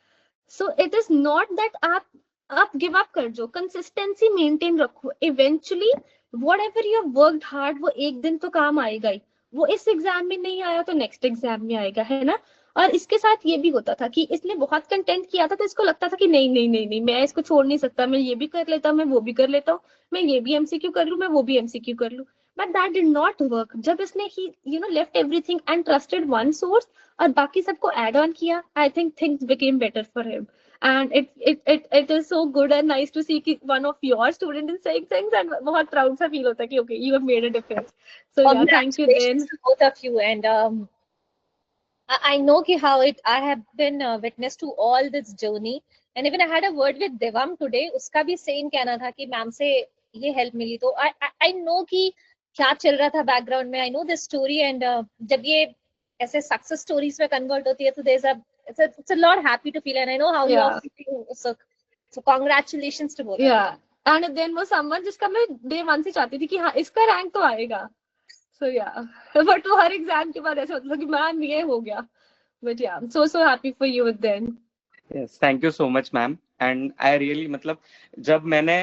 So it is not that आप गिव अप कर दो, कंसिस्टेंसी मेंटेन रखो। Eventually whatever you have worked hard वो एक दिन तो काम आएगा ही। वो इस एग्जाम में नहीं आया तो नेक्स्ट एग्जाम में आएगा, है ना। और इसके साथ ये भी होता था कि इसने बहुत कंटेंट किया था तो इसको लगता था कि नहीं नहीं नहीं नहीं मैं इसको छोड़ नहीं सकता, मैं ये भी कर लेता हूँ, मैं वो भी कर लेता हूँ, मैं ये भी MCQ कर लूँ, मैं वो भी MCQ कर लूँ। But that did not work. जब इसने ही left everything and trusted one source और बाकी सबको एड ऑन किया, I think things became better for him. and it is so good and nice to see कि one of your student is saying things, and बहुत proud सा feel होता है कि okay, you have made a difference. So yeah, thank you Congratulations then. to both of you. And I know ki how I have been witness to all this journey. And even I had a word with Devam today. उसका भी same कहना था कि ma'am से ये help मिली. तो I know कि क्या चल रहा था background में. I know this story, and जब ये ऐसे success stories में convert होती है, तो it's a lot happy to feel, and I know how you are feeling. So congratulations to both. Yeah, and then वो someone जिसका मैं day one से चाहती थी कि हाँ इसका rank तो आएगा. So yeah, but वो हर exam के बाद ऐसा होता था कि मैम ये हो गया. But yeah, I'm so happy for you then. Yes, thank you so much, ma'am. And I really मतलब जब मैंने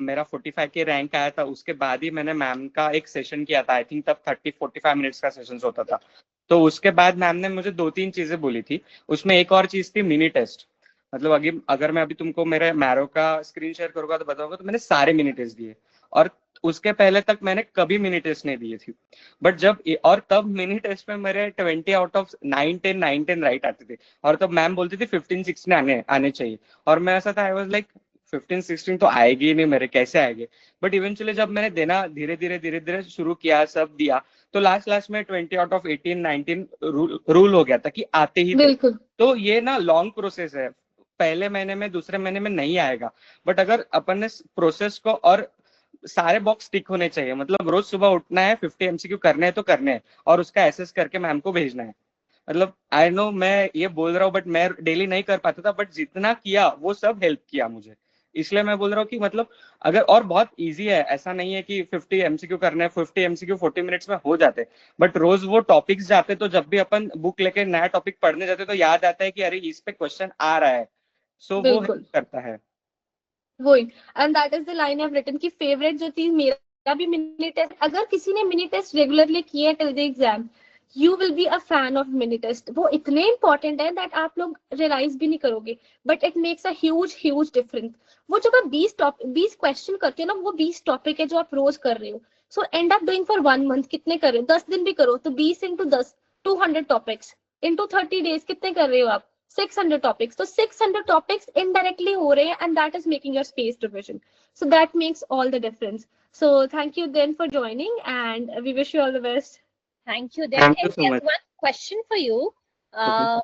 मेरा 45 के रैंक आया था, उसके बाद ही मैंने मैम का एक सेशन किया था. आई थिंक तब 30-45 मिनट्स का सेशन होता था. तो उसके बाद मैम ने मुझे 2-3 चीजें बोली थी. उसमें एक और चीज थी मिनी टेस्ट. मतलब अगर मैं अभी तुमको मेरे मैरो का स्क्रीन शेयर करूंगा तो बताऊंगा, तो मैंने सारे मिनी टेस्ट दिए, और उसके पहले तक मैंने कभी मिनी टेस्ट नहीं दिए थी. बट तब मिनी टेस्ट में मेरे 20 आउट ऑफ 9-10 राइट आते थे, और तब मैम बोलती थी 15-16 आने चाहिए, और मैं ऐसा था, आई वाज लाइक 15-16 तो आएगी ही नहीं मेरे, कैसे आएंगे. बट इवेंचुअली जब मैंने देना धीरे धीरे शुरू किया, सब दिया, तो लास्ट में 20 आउट ऑफ 18-19 रूल हो गया था कि आते ही थे. तो ये ना लॉन्ग प्रोसेस है, पहले महीने में दूसरे महीने में नहीं आएगा. बट अगर अपन ने प्रोसेस को, और सारे बॉक्स टिक होने चाहिए, मतलब रोज सुबह उठना है, 50 एमसीक्यू करने हैं तो करने हैं, और उसका एसेस करके मैम को भेजना है. मतलब आई नो मैं ये बोल रहा हूँ, बट मैं डेली नहीं कर पाता था, बट जितना किया वो सब हेल्प किया मुझे. इसलिए मैं बोल रहा हूँ कि मतलब अगर, और बहुत इजी है, ऐसा नहीं है कि 50 एमसीक्यू करने हैं, 50 एमसीक्यू 40 मिनट्स में हो जाते, बट रोज वो टॉपिक्स जाते, तो जब भी अपन बुक लेके नया टॉपिक पढ़ने जाते तो याद आता है कि अरे इस पे क्वेश्चन आ रहा है. सो वो हेल्प करता है. वही, and that is the line I have written की फेवरेट जो चीज मेरा भी मिनी टेस्ट. अगर किसी ने मिनी टेस्ट रेगुलरली किए till the exam, you will be a fan of mini test. वो इतने इंपॉर्टेंट है दैट आप लोग रियलाइज भी नहीं करोगे, but it makes a huge difference. वो जब आप 20 क्वेश्चन करते हो ना, वो 20 टॉपिक है जो आप रोज कर रहे हो. So and up doing for 1 month. कितने कर रहे हो? 10 दिन भी करो तो 20 इंटू 10, 200 टॉपिक्स इंटू 30 डेज. कितने कर रहे हो आप? 600 topics. So 600 topics indirectly हो रहे हैं, and that is making your space division. So that makes all the difference. So thank you then for joining, and we wish you all the best. Thank you then. Thank you And so just much. one question for you. Okay.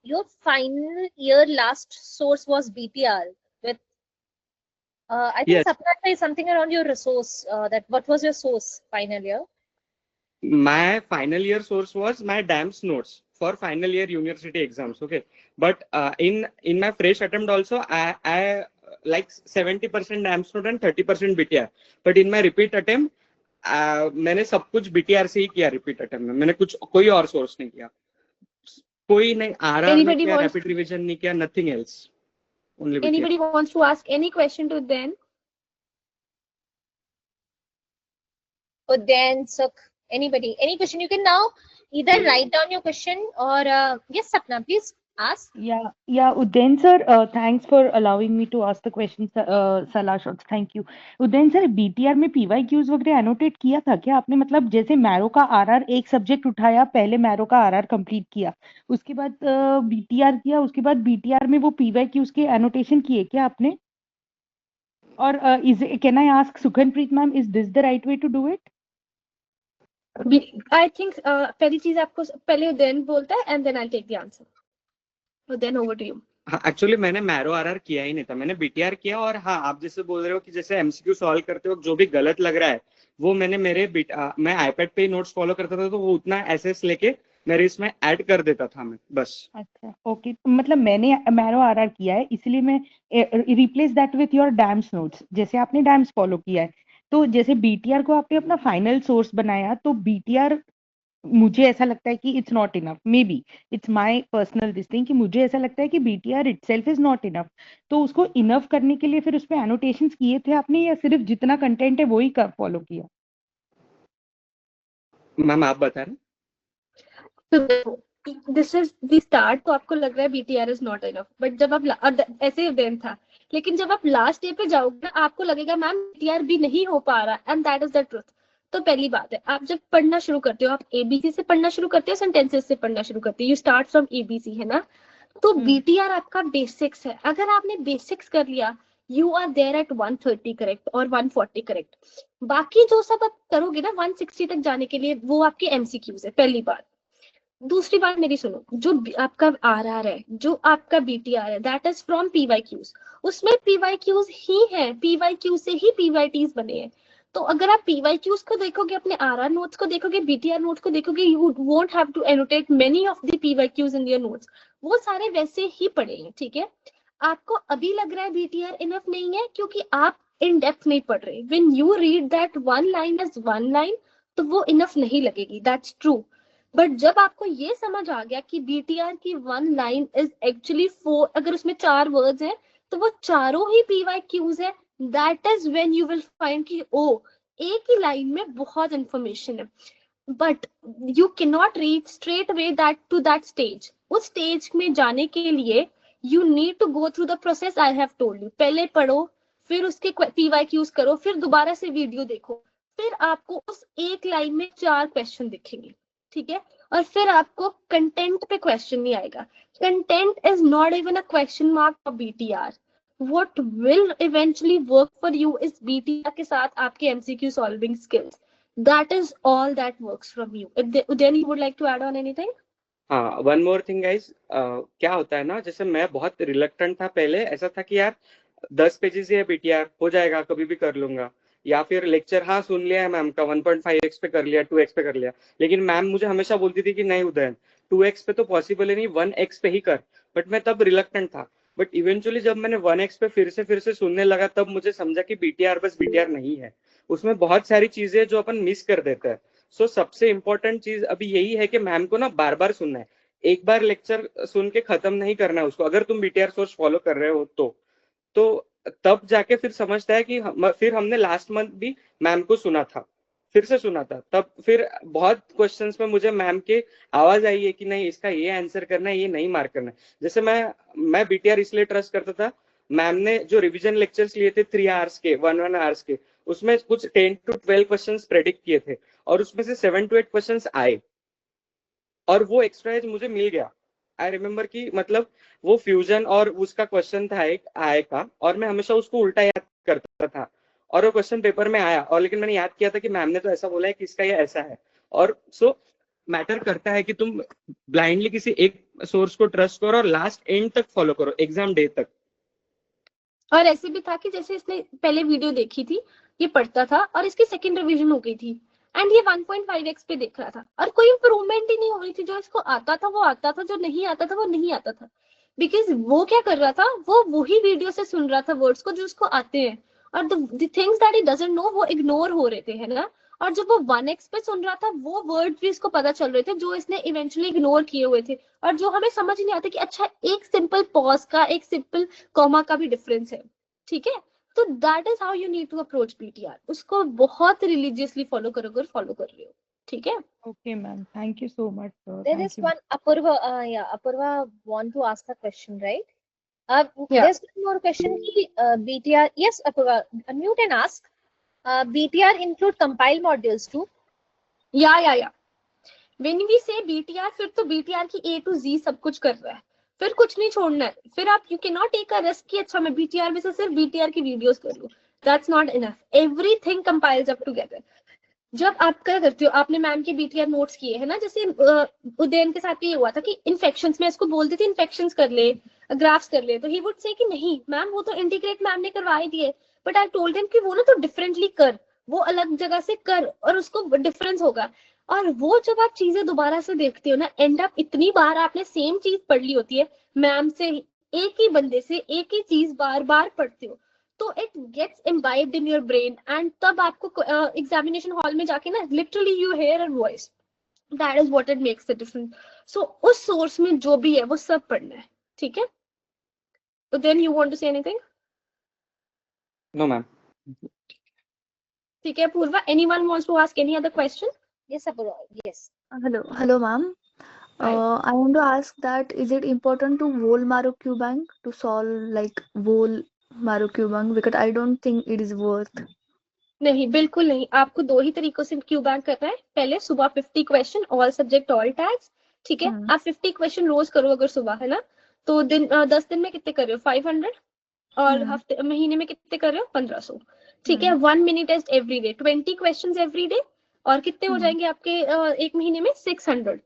Your final year last source was BTR with I think Yes. Sapna said something around your resource. That what was your source final year? My final year source was my DAMS notes for final year university exams. Okay, but in my fresh attempt also, I like 70% DAMS note and 30% BTR. But in my repeat attempt, मैंने सब कुछ BTR से ही किया. Repeat attempt में मैंने कोई और source नहीं किया, कोई नहीं RR नहीं किया, रैपिड रिवीजन नहीं किया, nothing else, only BTR. Anybody wants to ask any question to them? Then Sukh, anybody, any question, you can now either write down your question or yes Sapna, please ask. Yeah, Udain sir, thanks for allowing me to ask the question. Salaah Shots, thank you. Udain sir, BTR में PYQs वगैरह annotate किया था क्या आपने? मतलब जैसे marrow का RR एक सब्जेक्ट उठाया, पहले मैरो का RR कंप्लीट किया, उसके बाद BTR किया, उसके बाद BTR में वो PYQs के एनोटेशन किए क्या आपने? और can I ask Sukhanpuneet ma'am, is this the right way to do it? I think पहली चीज आपको पहले उदयन बोलता है, and then I'll take the answer. Then over to you. हाँ, एक्चुअली मैंने मैरो RR किया ही नहीं था, मैंने BTR किया. और हाँ, आप जैसे बोल रहे हो कि जैसे MCQ सॉल्व करते वक्त जो भी गलत लग रहा है, वो मैंने मैं आईपैड पे ही नोट्स फॉलो करता था, तो वो उतना एसेस लेके मेरे इसमें ऐड कर देता था मैं, बस. अच्छा, ओके. मतलब मैंने मैरो RR किया है, इसलिए मैं replace that with your dams notes. जैसे आपने डैम्स फॉलो किया है, तो जैसे BTR को आपने अपना फाइनल सोर्स बनाया, तो BTR मुझे ऐसा लगता है कि it's not enough. May be it's my personal this thing कि मुझे ऐसा लगता है कि BTR itself is not enough. तो उसको इनफ करने के लिए फिर उस पर एनोटेशंस किए थे आपने, या सिर्फ जितना कंटेंट है वही फॉलो किया? मैम आप बता रहे. This is the start. तो आपको लग रहा है BTR is not enough, but जब आप ऐसे देन था, लेकिन जब आप लास्ट डे पे जाओगे ना, आपको लगेगा मैम BTR भी नहीं हो पा रहा, and that is the truth. तो पहली बात है, आप जब पढ़ना शुरू करते हो, आप ABC से पढ़ना शुरू करते हो, सेंटेंसेस से पढ़ना शुरू करते हो. यू स्टार्ट फ्रॉम ABC, है ना? तो बीटीआर आपका बेसिक्स है, अगर आपने बेसिक्स कर लिया you are there at 130 correct और 140 करेक्ट। बाकी जो सब आप करोगे ना 160 तक जाने के लिए वो आपके एमसीक्यूज है, पहली बात। दूसरी बात मेरी सुनो, जो आपका आरआर है, जो आपका बीटीआर है, दैट इज फ्रॉम पीवाईक्यूज। उसमें पीवाईक्यूज ही है, पीवाईक्यू से ही पीवाईटीज बने हैं। तो अगर आप पीवाईक्यूज को देखोगे, अपने आरआर नोट्स को देखोगे, बीटीआर नोट्स को देखोगे, you won't have to annotate many of the PYQs in your notes, वो सारे वैसे ही पड़े हैं। ठीक है, आपको अभी लग रहा है बीटीआर इनफ नहीं है क्योंकि आप इन डेप्थ नहीं पढ़ रहे। When you read that one line as one line, तो वो इनफ नहीं लगेगी, दैट्स ट्रू। बट जब आपको ये समझ आ गया कि बीटीआर की वन लाइन इज एक्चुअली 4, अगर उसमें 4 वर्ड्स हैं तो वो चारों ही पीवाईक्यूज है, that is when you will find कि ओ एक ही लाइन में बहुत इंफॉर्मेशन है। But you can not reach straight away that to that stage. उस स्टेज में जाने के लिए you need to go through the process I have told you. पहले पढ़ो, फिर उसके पीवाईक्यूज करो, फिर दोबारा से वीडियो देखो, फिर आपको उस एक लाइन में 4 क्वेश्चन दिखेंगे। ठीक है, और फिर आपको कंटेंट पे क्वेश्चन नहीं आएगा। Content is not even a question mark for BTR. What will eventually work for you is BTR के साथ आपके MCQ solving skills. That is all that works from you. Then you would like to add on anything? हाँ, one more thing guys, क्या होता है ना, जैसे मैं बहुत रिलक्टेंट था पहले, ऐसा था कि यार 10 पेजेस ही है बीटीआर, हो जाएगा, कभी भी कर लूंगा। या फिर लेक्चर हाँ सुन लिया है मैम का, 1.5x पे कर लिया, 2x पे कर लिया, लेकिन मैम मुझे हमेशा बोलती थी कि नहीं उदयन 2x पे तो पॉसिबल है नहीं, 1x पे ही कर। बट मैं तब रिलक्टेंट था। बट इवेंचुअली जब मैंने 1x पे फिर से सुनने लगा, तब मुझे समझा कि बीटीआर बस बीटीआर नहीं है, उसमें बहुत सारी चीजें जो अपन मिस कर देते हैं। सो सबसे इंपॉर्टेंट चीज अभी यही है कि मैम को ना बार बार सुनना है, एक बार लेक्चर सुन के खत्म नहीं करना है उसको। अगर तुम बीटीआर सोर्स फॉलो कर रहे हो तो तब जाके फिर समझता है कि फिर हमने लास्ट मंथ भी मैम को सुना था, फिर से सुना था, तब फिर बहुत क्वेश्चंस में मुझे मैम के आवाज आई है कि नहीं इसका ये आंसर करना है, ये नहीं मार्क करना है। जैसे मैं बीटीआर इसलिए ट्रस्ट करता था, मैम ने जो रिवीजन लेक्चर्स लिए थे 3 आवर्स के, 1 आवर्स के, उसमें कुछ 10 to 12 क्वेश्चंस प्रेडिक्ट किए थे और उसमें से 7 to 8 क्वेश्चंस आए और वो एक्स्ट्रा एज मुझे मिल गया। आई रिमेम्बर कि मतलब वो फ्यूजन और उसका क्वेश्चन था एक आय का, और मैं हमेशा उसको उल्टा याद करता था और वो क्वेश्चन पेपर में आया, और लेकिन मैंने याद किया था कि मैम ने तो ऐसा बोला है कि इसका ये ऐसा है। और सो मैटर करता है कि तुम ब्लाइंडली किसी एक सोर्स को ट्रस्ट करो और लास्ट एंड तक फॉलो करो, एग्जाम डे तक। और ऐसे भी था कि जैसे इसने पहले वीडियो देखी थी, ये पढ़ता था और इसकी सेकंड रिवीजन हो गई थी एंड ये 1.5x पे देख रहा था और कोई इंप्रूवमेंट ही नहीं हो रही थी। जो इसको आता था वो आता था, जो नहीं आता था वो नहीं आता था। बिकॉज वो क्या कर रहा था, वो वही वीडियो से सुन रहा था वर्ड्स को जो उसको आते हैं, और the things that he doesn't know वो इग्नोर हो रहे थे, है ना। और जब वो 1x पे सुन रहा था वो वर्ड्स भी इसको पता चल रहे थे जो इसने इवेंचुअली इग्नोर किए हुए थे, और जो हमें समझ नहीं आता कि अच्छा एक सिंपल पॉज का, एक सिंपल कॉमा का भी डिफरेंस है। ठीक है, तो that is how you need to approach BTR. उसको बहुत रिलीजियसली फॉलो करोगे, फॉलो कर रहे हो। ठीक है, Okay, ma'am. Thank you so much, sir. There Thank is you. one Apurva. Yeah, Apurva want to ask a question, right? Yeah. There's one more question. BTR. Yes, Apurva, unmute and ask. BTR include compile modules too. या when we से BTR, फिर तो BTR की ए to जी सब कुछ कर रहा है, फिर कुछ नहीं छोड़ना है। फिर आप you can not take a risk कि अच्छा मैं बीटीआर में से सिर्फ बीटीआर की वीडियोस कर लूं, that's not enough. Everything compiles up together. जब आप क्या करते हो, आपने मैम के बीटीआर नोट्स किए है ना, जैसे उदयन के साथ भी ये हुआ था कि इन्फेक्शंस में इसको बोलती थी इन्फेक्शंस कर ले, ग्राफ्स कर ले, तो ही वुड से कि नहीं मैम वो तो इंटीग्रेट मैम ने करवा ही दिए। बट आई टोल्ड हिम कि वो ना तो डिफरेंटली कर, वो अलग जगह से कर और उसको डिफरेंस होगा। और वो जब आप चीजें दोबारा से देखते हो ना, एंड अप इतनी बार आपने सेम चीज पढ़ ली होती है मैम से, एक ही बंदे से एक ही चीज बार बार पढ़ते हो, तो it gets imbibed in your brain. And तब आपको एग्जामिनेशन हॉल में जाके ना literally you hear a voice, that is what it makes the difference. So उस सोर्स में जो भी है वो सब पढ़ना है। ठीक है, तो then you want to say anything? No ma'am. ठीक है Purva, anyone wants to ask any other question? Yes, Apurva. Yes. Hello, ma'am. Hi. I want to ask that is it important to whole Marocco bank to solve like whole Marocco bank because I don't think it is worth. नहीं, बिल्कुल नहीं। आपको 2 ही तरीकों से Q bank करना है। पहले सुबह 50 question, all subject all tags. ठीक है, आप 50 क्वेश्चन रोज करो अगर सुबह, है ना, तो 10 दिन में कितने कर रहे हो? 500। और हफ्ते महीने में कितने कर रहे हो? 1500। ठीक है, 1 mini test every day, 20 question every day, और कितने हो जाएंगे आपके एक महीने में? 600।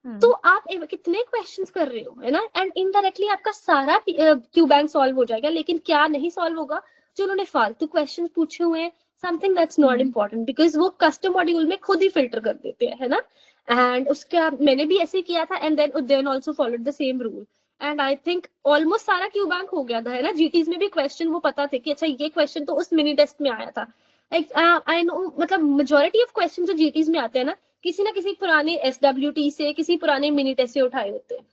तो आप कितने क्वेश्चंस कर रहे हो, है ना? एंड इनडायरेक्टली आपका सारा क्यू बैंक सॉल्व हो जाएगा, लेकिन क्या नहीं सॉल्व होगा? जो उन्होंने फालतू क्वेश्चंस पूछे हुए हैं, something that's not important, because वो कस्टम मॉड्यूल में खुद ही फिल्टर कर देते हैं, है ना? एंड उसका मैंने भी ऐसे किया था, and then also followed the same rule, and I think almost सारा क्यू बैंक हो गया था, है ना? जीटीज में भी क्वेश्चन वो पता थे कि अच्छा ये क्वेश्चन तो उस मिनी टेस्ट में आया था। आई नो, मतलब मेजोरिटी ऑफ क्वेश्चन जो जीटीज में आते हैं ना, किसी ना किसी पुराने SWT से, किसी पुराने मिनी टेस्ट से उठाए होते हैं।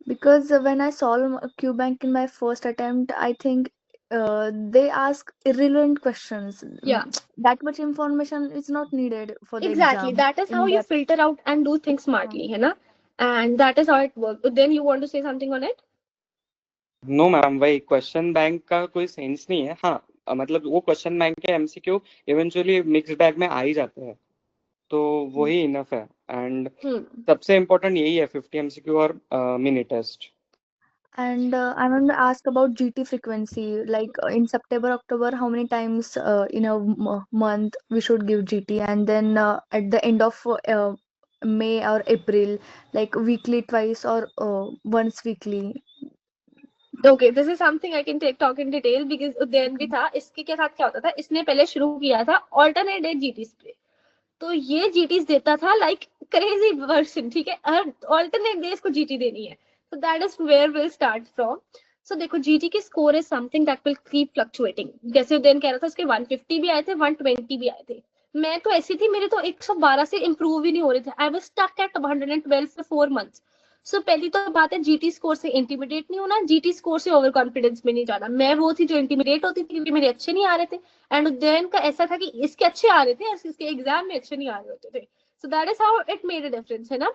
Because when I solved Q bank in my first attempt, I think they ask irrelevant questions. Yeah, That much information is not needed for the exactly. exam. That is how In you that, filter out and do things smartly, है ना? And that is how it works. Then you want to say something on it? No ma'am, वही question bank का कोई sense नहीं है। हाँ, मतलब वो क्वेश्चन बैंक के MCQ इवेंचुअली मिक्स बैग में आ ही जाते हैं, तो वही इनफ है। एंड सबसे इम्पोर्टेंट यही है 50 MCQ और mini test. and I want to ask about GT frequency. Like in September, October, how many times in a month we should give GT, and then at the end of May or April, like weekly twice or once weekly. Okay, this is something I can talk in detail, because Udayan भी था। इसके के साथ क्या होता था, इसने पहले शुरू किया था ऑल्टरनेट डे जीटीज पे। तो ये जीटीज देता था लाइक क्रेजी वर्सन, ठीक है? हर ऑल्टरनेट डे इसको जीटी देनी है। तो that is where will start from. So देखो, जीटी की score is something that will keep fluctuating. जैसे उदयन कह रहा था, उसके 150 भी आए थे, 120 भी आए थे। मैं तो ऐसी थी, मेरे तो 112 से इंप्रूव ही नहीं हो रहे थे। I was stuck at 112 for 4 months. So पहली तो बात है, जीटी स्कोर से इंटिमिडेट नहीं होना, जीटी स्कोर से ओवर कॉन्फिडेंस में नहीं जाना। मैं वो थी जो इंटिमिडेट होती थी क्योंकि मेरे अच्छे नहीं आ रहे थे, एंड उदयन का ऐसा था कि इसके अच्छे आ रहे थे और इसके एग्जाम में अच्छे नहीं आ रहे होते थे। So that is how it made a difference, है ना?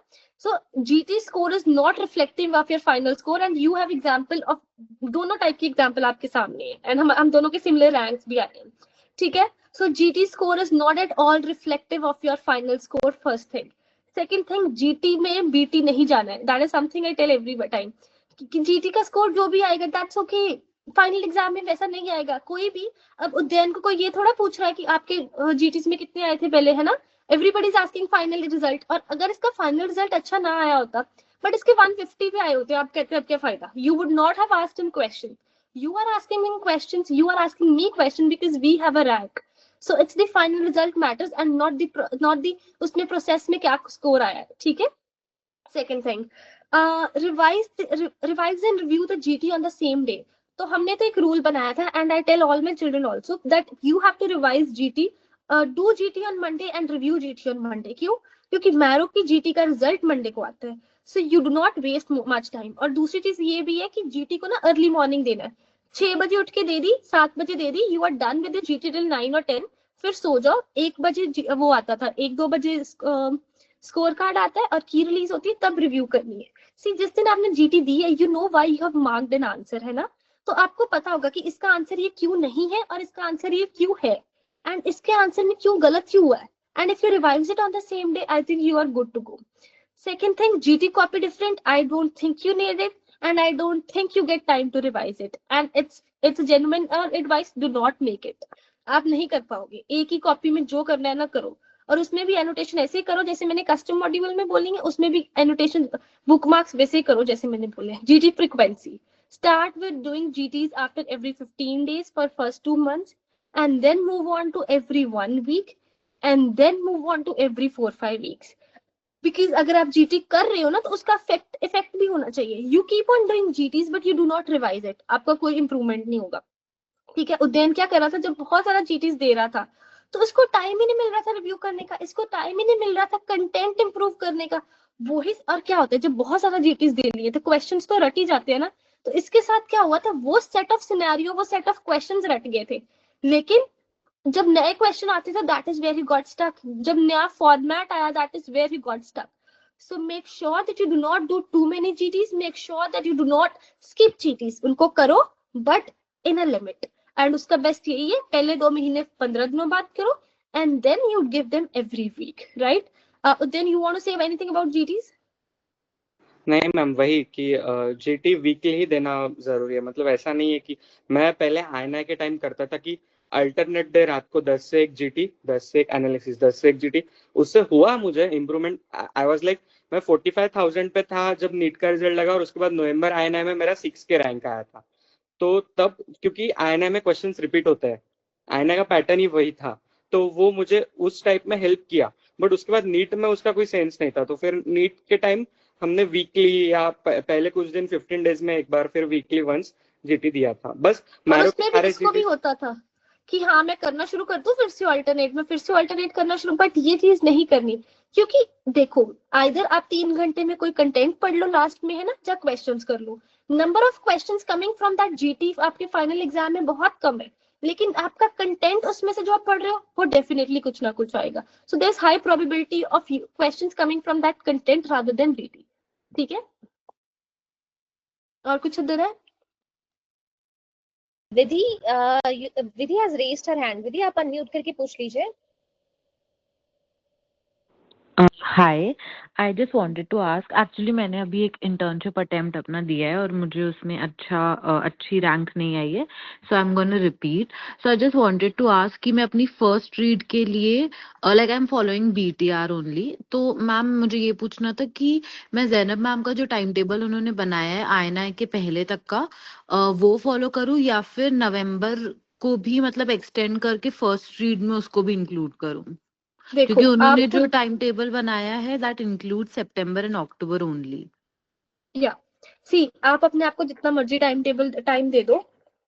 So GT score is not reflective of your final score, and you have example of दोनों टाइप की एग्जांपल आपके सामने है, एंड हम दोनों के सिमिलर रैंक्स भी आए हैं, ठीक है? So GT score is not at all reflective of your final score, first thing. Second thing, GT में बीटी नहीं जाना है। That is something I tell every time कि जीटी का स्कोर जो भी आएगा दैट्स ओके, फाइनल एग्जाम में वैसा नहीं आएगा कोई भी। अब उद्यन को कोई ये थोड़ा पूछ रहा है कि आपके जीटीस में कितने आए थे पहले, है ना? Everybody is asking final result, और अगर इसका फाइनल रिजल्ट अच्छा ना आया होता बट इसके 150 भी आए होते, आप कहते हैं अब क्या फायदा? You would not have asked him question. You are asking him questions, you are asking me question because we have a rank. So it's the final result matters and not the उसमें process में क्या score आया है, ठीक है? Second thing, revise and review the GT on the same day. तो हमने तो एक रूल बनाया था, and I tell all my children also that you have to revise GT, do GT on Monday and review GT on Monday. क्यों? क्योंकि marrow की GT का रिजल्ट मंडे को आता है, so you do not waste much time. और दूसरी चीज ये भी है कि GT को ना अर्ली मॉर्निंग देना है। 6 बजे उठ के दे दी, 7 बजे दे दी, you are done with the GT till 9 or 10, फिर सो जाओ। 1 बजे वो आता था, 1-2 बजे स्कोर कार्ड आता है और की रिलीज होती है, तब रिव्यू करनी है। सी, जिस दिन आपने जीटी दी है, you know why you have marked an answer, है ना? तो आपको पता होगा कि इसका आंसर ये क्यों नहीं है और इसका आंसर ये क्यों है, एंड इसके आंसर में क्यों गलत क्यों हुआ है। And if you revise it on the same day, I think you are good to go. Second thing, GT copy different. I don't think you need it, and I don't think you get time to revise it. And it's a genuine advice. Do not make it. आप नहीं कर पाओगे। एक ही copy में जो करना है ना करो, और उसमें भी एनोटेशन ऐसे ही करो जैसे मैंने कस्टम मॉड्यूल में बोली है, उसमें भी एनोटेशन बुक मार्क्स वैसे ही करो जैसे मैंने बोले। GT frequency, start with doing GTs after every 15 days for first 2 months, and then move on to every 1 week, and then move on to every 4-5 weeks. Because अगर आप जीटी कर रहे हो ना, तो उसका इफेक्ट भी होना चाहिए। You keep on doing जीटीज but you do not revise it, आपका कोई इंप्रूवमेंट नहीं होगा, ठीक है? उद्यन क्या कर रहा था, जब बहुत सारा जीटीज दे रहा था तो इसको टाइम ही नहीं मिल रहा था रिव्यू करने का, इसको टाइम ही नहीं मिल रहा था कंटेंट इंप्रूव करने का। वही, और क्या होता है जब बहुत सारा जीटीज दे लिए तो क्वेश्चंस तो रट ही जाते हैं ना। तो इसके साथ क्या हुआ था, वो सेट ऑफ सिनेरियो, वो सेट ऑफ क्वेश्चंस रट गए थे, लेकिन जब नए क्वेश्चन आते थे that is where he got stuck. जब नया फॉर्मेट आया that is where he got stuck. So make sure that you do not do too many GTs. Make sure that you do not skip GTs. उनको करो but in a limit. And उसका best यही है, पहले 2 महीने 15 दिनों बाद करो, and then you give them every week, right? Then you want to say anything about GTs? नहीं मैम, वही कि जीटी वीकली ही देना जरूरी है। मतलब ऐसा नहीं है कि मैं पहले आईएनआई के टाइम करता था कि अल्टरनेट डे रात को 10 से 1 जीटी, 10 से 1 एनालिसिस, 10 से 1 जीटी। उससे हुआ मुझे इम्प्रूवमेंट। आई वाज लाइक, मैं 45,000 पे था जब नीट का रिजल्ट लगा, और उसके बाद नवंबर आईएनआई में मेरा 6 के रैंक आया था। तो तब क्योंकि आईएनआई में क्वेश्चंस रिपीट होते हैं, आईएनआई का पैटर्न ही वही था, तो वो मुझे उस टाइप में हेल्प किया। बट उसके बाद नीट में उसका कोई सेंस नहीं था, तो फिर नीट के टाइम हमने वीकली या पहले कुछ दिन 15 डेज में एक बार, फिर वीकली वंस जीटी दिया था बस। और मैरो के उसमें भी सारे किसको भी जीटी। होता था कि हाँ मैं करना शुरू कर दूं, फिर से अल्टरनेट में फिर से अल्टरनेट करना शुरू, बट ये चीज नहीं करनी। क्योंकि देखो, आइदर आप 3 घंटे में कोई कंटेंट पढ़ लो लास्ट में, है ना, या क्वेश्चंस कर लो। Number of questions coming from that GT आपके फाइनल एग्जाम में बहुत कम है, लेकिन आपका कंटेंट उसमें से जो आप पढ़ रहे हो वो डेफिनेटली कुछ ना कुछ आएगा। So there is high probability of questions coming from that content rather than GT. ठीक है, और कुछ उधर है? Vidhi, Vidhi has raised her hand. Vidhi आप अनम्यूट करके पूछ लीजिए। Hi, I just wanted to ask, actually मैंने अभी एक इंटर्नशिप अटेम्प्ट अपना दिया है और मुझे उसमें अच्छी रैंक नहीं आई है, so I am gonna repeat. So I just wanted to ask कि मैं अपनी फर्स्ट रीड के लिए like I am following BTR only, तो मैम मुझे ये पूछना था कि मैं जैनब मैम का जो टाइम टेबल उन्होंने बनाया है आईएनआई के पहले तक का, वो फॉलो करूँ या फिर नवंबर को भी मतलब एक्सटेंड करके फर्स्ट रीड में उसको भी इंक्लूड करूँ? देखो क्योंकि उन्होंने आपको, जो टाइम टेबल बनाया है that include September and October only. या सी, आप अपने आप को जितना मर्जी टाइम दे दो,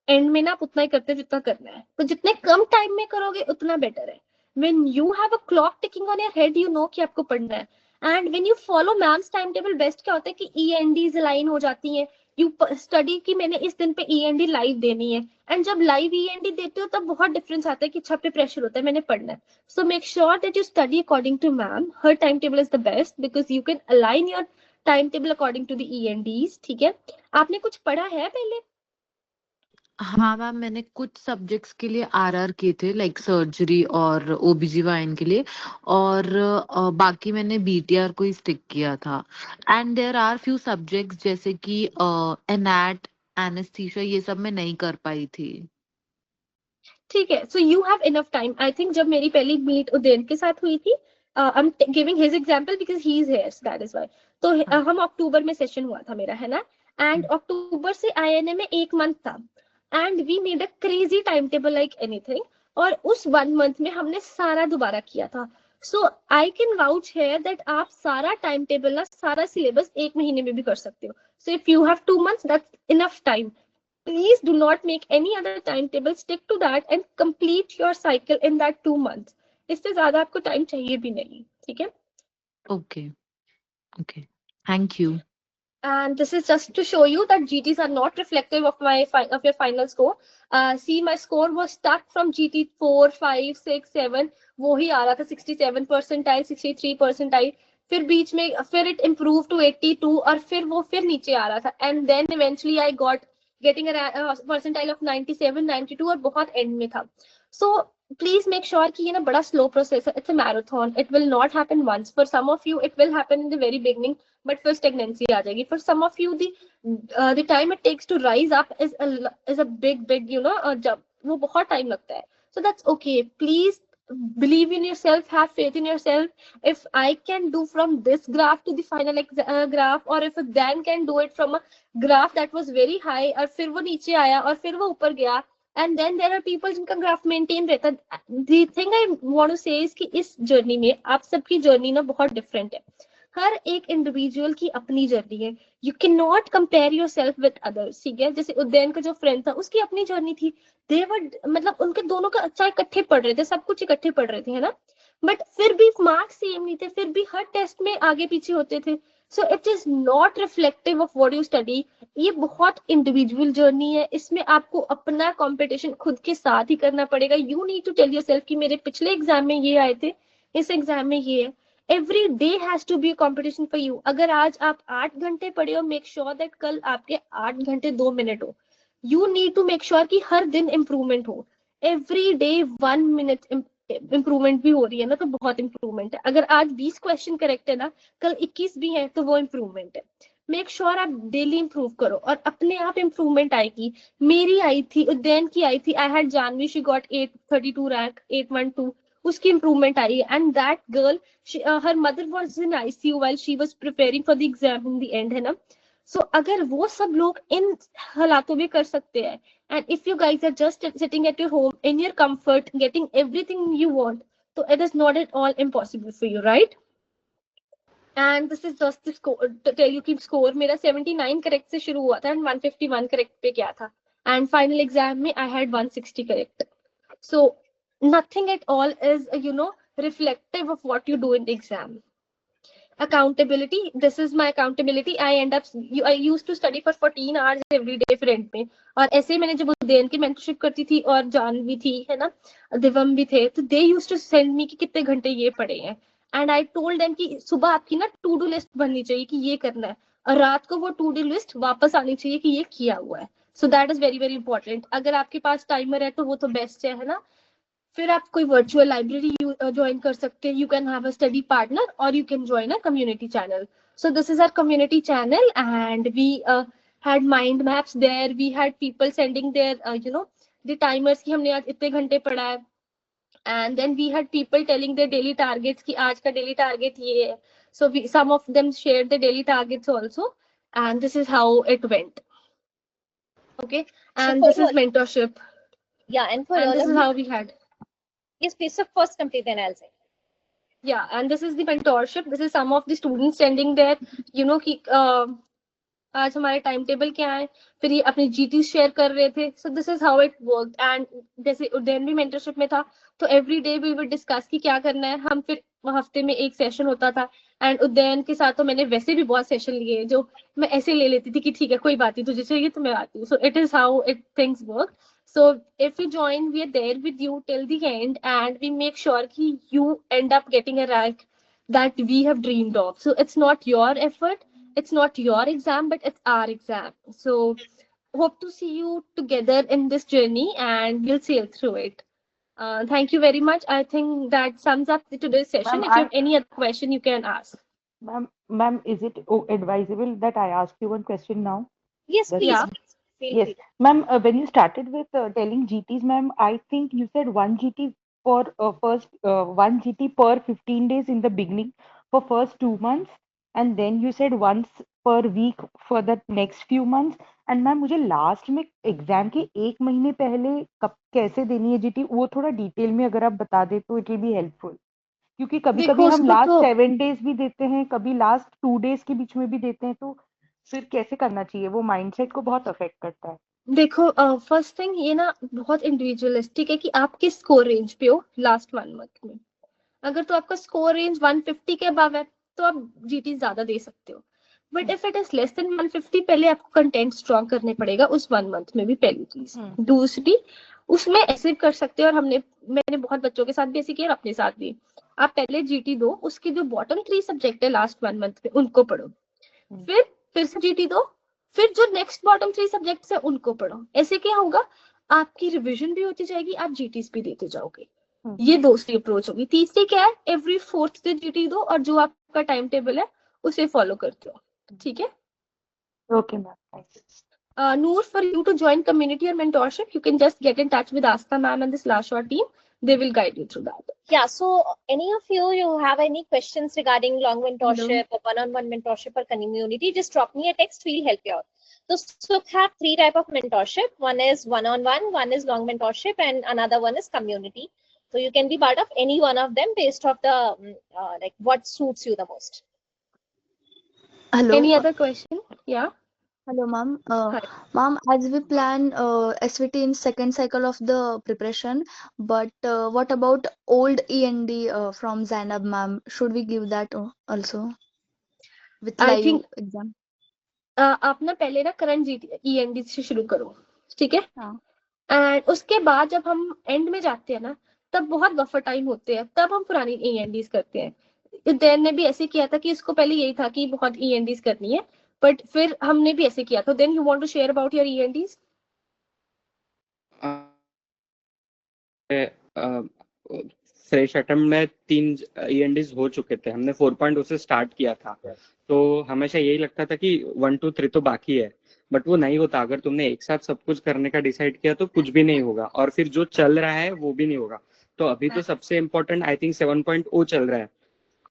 एंड में ना आप उतना ही करते जितना करना है। तो जितने कम टाइम में करोगे उतना बेटर है। When you have a clock ticking on your head, you know कि आपको पढ़ना है। And when you follow ma'am's time table, best क्या होता है कि ईएनडीज अलाइन हो जाती हैं। यू स्टडी कि मैंने इस दिन पे ईएनडी लाइव देनी है, एंड जब लाइव ईएनडी देते हो तब बहुत डिफरेंस आता है कि छत पे प्रेशर होता है, मैंने पढ़ना है। So make sure that you study according to ma'am, her time table is the best because you can align your time table according to the ENDs. ठीक है, आपने कुछ पढ़ा है पहले? हाँ मैम, मैंने कुछ सब्जेक्ट्स के लिए आरआर किए थे लाइक सर्जरी और ओबीजीवाइन के लिए, और बाकी मैंने बीटीआर को ही स्टिक किया था। And there are few subjects जैसे कि एनएट, एनेस्थीसिया, ये सब मैं नहीं कर पाई थी। ठीक है, so you have enough time. I think जब मेरी पहली मीट उदयन के साथ हुई थी, I am giving his example because he is here, that is why. तो हम अक्टूबर में सेशन हुआ था मेरा, है ना, एंड अक्टूबर से आईएनए में 1 मंथ था, and we made a crazy time table like anything. और उस 1 मंथ में हमने सारा दोबारा किया था। So I can vouch here that आप सारा टाइम टेबल ना, सारा सिलेबस 1 महीने में भी कर सकते हो। So if you have 2 months, that's enough time. Please do not make any other timetable, stick to that and complete your cycle in that 2 months. इससे ज्यादा आपको टाइम चाहिए भी नहीं। ठीक है, okay, okay, thank you. and this is just to show you that GTs are not reflective of of your final score. See, my score was stuck from GT 4, 5, 6, 7, वो ही आ रहा था 67 percentile, 63 percentile, फिर बीच में फिर इट इम्प्रूव टू 82, और फिर नीचे आ रहा था, and then eventually I got getting percentile of 97, 92, और बहुत एंड में था। सो प्लीज मेक श्योर कि ये ना बड़ा स्लो प्रोसेस है, it's a marathon, it will not happen once. For some of you it will happen in the very beginning, but फिर stagnancy आ जाएगी। For some of you, the time it takes to rise up is a big, you know, jump, वो बहुत time लगता है। So that's okay. Please believe in yourself, have faith in yourself. If I can do from this graph to the final graph, or if Dan can do it from a graph that was very high और फिर वो नीचे आया और फिर वो ऊपर गया, and then there are people जिनका ग्राफ मेंटेन रहता है। The thing I want to say is कि इस जर्नी में आप सबकी जर्नी ना बहुत डिफरेंट है। हर एक इंडिविजुअल की अपनी जर्नी है। You can not compare your self with others. ठीक है, जैसे उदयन का जो फ्रेंड था उसकी अपनी जर्नी थी, देवर मतलब उनके दोनों का अच्छा इकट्ठे पढ़ रहे थे, सब कुछ इकट्ठे पढ़ रहे थे, है ना, बट फिर भी मार्क्स सेम नहीं थे, फिर भी हर टेस्ट में आगे पीछे होते थे। So it is not reflective of what you study. ये बहुत इंडिविजुअल जर्नी है, इसमें आपको अपना कंपटीशन खुद के साथ ही करना पड़ेगा। You need to tell yourself कि मेरे पिछले एग्जाम में ये आए थे, इस एग्जाम में ये है। Every day has to be competition for you. अगर आज आप 8 घंटे पढ़े हो, मेक श्योर दैट कल आपके 8 घंटे 2 मिनट हो। You need to make sure कि हर दिन इम्प्रूवमेंट हो। एवरी डे 1 मिनट इम्प्रूवमेंट भी हो रही है ना, तो बहुत इम्प्रूवमेंट है। अगर आज 20 क्वेश्चन करेक्ट है ना, कल 21 भी है, तो वो इम्प्रूवमेंट है। मेक श्योर आप डेली इंप्रूव करो और अपने आप इम्प्रूवमेंट आएगी। मेरी आई थी, उज्जैन की आई थी, I had Janvi, she got 832 rank 812, उसकी इम्प्रूवमेंट आई and that girl her mother was in ICU while she was preparing for the exam in the end, है ना। सो अगर वो सब लोग इन हालातों में कर सकते हैं, and if you guys are just sitting at your home in your comfort getting everything you want, तो it is not at all impossible for you, right. And this is just the score, tell you की score मेरा 79 correct से शुरू हुआ था and 151 correct पे क्या था, एंड फाइनल एग्जाम में I had 160 correct. So nothing at all is reflective of what you do in the exam. Accountability, this is my accountability. I used to study for 14 hours every day friend में, और ऐसे ही मैंने जब उदयन की mentorship करती थी और जानवी थी, है ना, दिवम भी थे, तो they used to send me कि कितने घंटे ये पढ़े हैं, एंड आई टोल्ड देम कि सुबह आपकी ना टू डू लिस्ट बननी चाहिए कि ये करना है, और रात को वो टू डू लिस्ट वापस आनी चाहिए कि ये किया हुआ है. सो that is very very important. अगर आपके पास टाइमर है तो वो तो बेस्ट है ना. फिर आप कोई वर्चुअल लाइब्रेरी ज्वाइन कर सकते हैं. You can have a study partner और you can join a community channel. So this is our community channel and we had mind maps there. We had people sending their the timers कि हमने आज इतने घंटे पढ़ा है, and then we had people telling their daily targets कि आज का daily target ये है. So some of them shared the daily targets also, and this is how it went. Okay, So and for this is all, mentorship, yeah, and for and all this of is you, how we had. yes, please. So first complete, then I'll say. Yeah, and this is the mentorship. This is some of the students sending their कि आज हमारे time table क्या है, फिर ये अपनी GT share कर रहे थे. So this is how it work. And जैसे उदयन भी मेंटरशिप में था, तो every day we will discuss कि क्या करना है. हम फिर हफ्ते में एक सेशन होता था, एंड उदयन के साथ तो मैंने वैसे भी बहुत सेशन लिए जो मैं ऐसे ले लेती थी कि ठीक है कोई बात नहीं, तुझे चाहिए तो मैं आती हूँ. So it is how it things work. So if you join, we are there with you till the end, and we make sure that you end up getting a rank that we have dreamed of. So it's not your effort, it's not your exam, but it's our exam. So hope to see you together in this journey, and we'll sail through it. Thank you very much. I think that sums up today's session. Ma'am, If you have any other question, you can ask. ma'am, is it advisable that I ask you one question now? Yes, That's please. Yeah. Please. Feel Yes, free. ma'am. When you started with telling GTs, ma'am, I think you said one GT for first one GT per 15 days in the beginning for first 2 months, and then you said once per week for the next few months. And ma'am मुझे last में exam के एक महीने पहले कब कैसे देनी है जीटी, वो थोड़ा डिटेल में अगर आप बता दे तो इट विल बी हेल्पफुल, क्योंकि कभी कभी देखो हम उसको लास्ट तो 7 डेज भी देते हैं, कभी लास्ट 2 डेज के बीच में भी देते हैं, तो फिर कैसे करना चाहिए, वो माइंडसेट को बहुत अफेक्ट करता है. देखो फर्स्ट थिंग ये ना बहुत इंडिविजुअलिस्टिक है कि आप किस स्कोर रेंज पे हो लास्ट 1 मंथ में. अगर तो आपका स्कोर रेंज 150 के अबव है तो आप जीटी ज्यादा दे सकते हो. But if it is less than 150, पहले आपको कंटेंट स्ट्रॉन्ग करने पड़ेगा उस 1 मंथ में भी, पहली चीज. दूसरी, उसमें ऐसे कर सकते हो, और मैंने बहुत बच्चों के साथ भी ऐसे किया और अपने साथ भी. आप पहले जीटी दो, उसके जो बॉटम 3 सब्जेक्ट है लास्ट 1 मंथ में उनको पढ़ो, फिर से जीटी दो, फिर जो नेक्स्ट बॉटम 3 सब्जेक्ट्स है उनको पढ़ो. ऐसे क्या होगा, आपकी रिवीजन भी होती जाएगी, आप जीटीस भी देते जाओगे. ये दूसरी अप्रोच होगी. तीसरी क्या है, एवरी फोर्थ डे जीटी दो और जो आपका टाइम टेबल है उसे फॉलो करते हो. ठीक है. Okay ma'am. Noor, for you to join community or mentorship, you can just get in touch with Asta ma'am and the Salaah Shot team. They will guide you through that. Yeah, so any of you have any questions regarding long mentorship or one-on-one mentorship or community, just drop me a text, we'll help you out. So Sukh have 3 type of mentorship. One is one-on-one, one is long mentorship, and another one is community. So you can be part of any one of them based off the like what suits you the most. Hello. Any other question? Yeah. Hello, ma'am. Hi. Ma'am, as we plan SWT in second cycle of the preparation, but what about old END from Zainab ma'am? Should we give that also with I live think exam? आप ना पहले ना current GT ईएनडी से शुरू करो. ठीक है. हाँ. एंड उसके बाद जब हम एंड में जाते हैं ना, तब बहुत बफर टाइम होते हैं, तब हम पुरानी ईएनडीज करते हैं. उदयन ने भी ऐसे किया था कि इसको पहले यही था कि बहुत ईएनडीज करनी है, बट फिर हमने भी ऐसे किया था. Then you want to share about your ENDs? Fresh attempt में 3 ENDs हो चुके थे, हमने 4.0 से स्टार्ट किया था, तो हमेशा यही लगता था कि 1 2 3 तो बाकी है, बट वो नहीं होता। अगर तुमने एक साथ सब कुछ करने का डिसाइड किया तो कुछ भी नहीं होगा, और फिर जो चल रहा है वो भी नहीं होगा। तो अभी तो सबसे इम्पोर्टेंट आई थिंक 7.0 चल रहा है,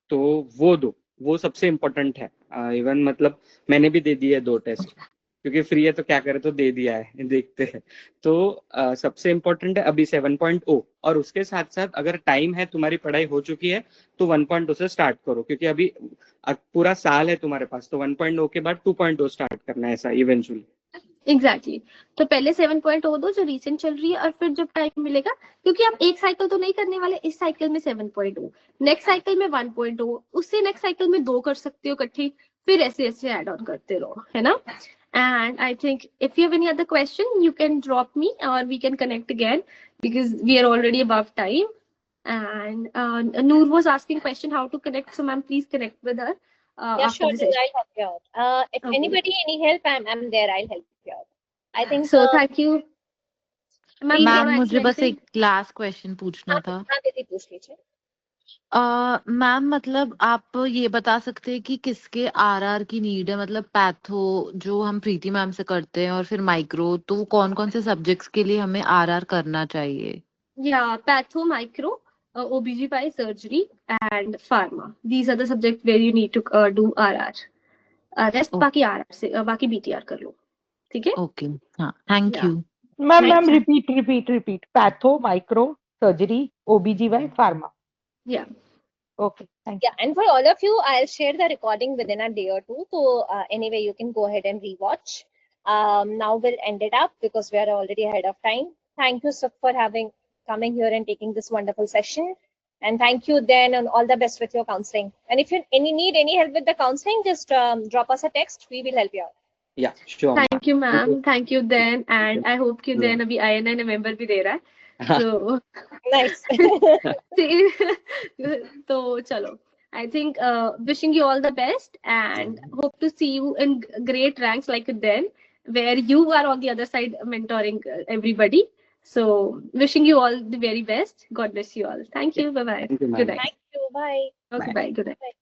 तो वो दो, वो सबसे इम्पोर्टेंट है। इवन मतलब मैंने भी दे दिए है 2 टेस्ट, क्योंकि फ्री है तो क्या करे, तो दे दिया है, देखते हैं। तो सबसे इम्पोर्टेंट है अभी 7.0, और उसके साथ साथ अगर टाइम है, तुम्हारी पढ़ाई हो चुकी है, तो 1.0 से स्टार्ट करो, क्योंकि अभी पूरा साल है तुम्हारे पास, तो 1.0 के बाद 2.0 स्टार्ट करना है, ऐसा इवेंचुअली। एग्जैक्टली तो पहले 7.0 दो जो रिसेंट चल रही है, और फिर जब टाइम मिलेगा, क्योंकि आप एक साइकिल तो नहीं करने वाले, इस साइकिल में 7.0, नेक्स्ट साइकिल में 1.0, उससे नेक्स्ट साइकिल में 2 कर सकते हो इकट्ठी, फिर ऐसे ऐसे ऐड ऑन करते रहो, है ना। And I think if you have any other question, you can drop me or we can connect again because we are already above time. And Noor was asking question how to connect. So ma'am, please connect with her Yeah, after sure, the Noor, session. I'll help you out. If Okay. anybody any help, I'm there. I'll help you out. I think. So thank you. Ma'am, ma'am or मुझे बस anything? एक last question पूछना था। हाँ दीदी पूछ लीजिए। Ma'am मतलब आप ये बता सकते हैं कि किसके आरआर की नीड है, मतलब पैथो जो हम प्रीति मैम से करते हैं और फिर माइक्रो, तो वो कौन कौन से सब्जेक्ट्स के लिए हमें आरआर करना चाहिए? Yeah, patho, micro, OBGY, surgery, and pharma. These are the subjects where you need to do RR. Rest बाकी RR से बाकी BTR कर लो, ठीक है? ओके, हाँ, thank you ma'am repeat patho, micro, surgery, OBGY, pharma. Yeah. Okay, thank Yeah, and for all of you, I'll share the recording within a day or two. So anyway, you can go ahead and rewatch. Now we'll end it up because we are already ahead of time. Thank you, Sukh, for coming here and taking this wonderful session. And thank you then, and all the best with your counseling. And if you need any help with the counseling, just drop us a text. We will help you out. Yeah, sure. Thank you, ma'am. Thank you then, and I hope कि then अभी INI member भी दे रहा है. So Nice. तो चलो. I think wishing you all the best and hope to see you in great ranks like then, where you are on the other side mentoring everybody. So wishing you all the very best. God bless you all. Thank you. Bye bye. Thank you, ma'am. Good night. Thank you. Bye. Okay. Bye. Good night. Bye.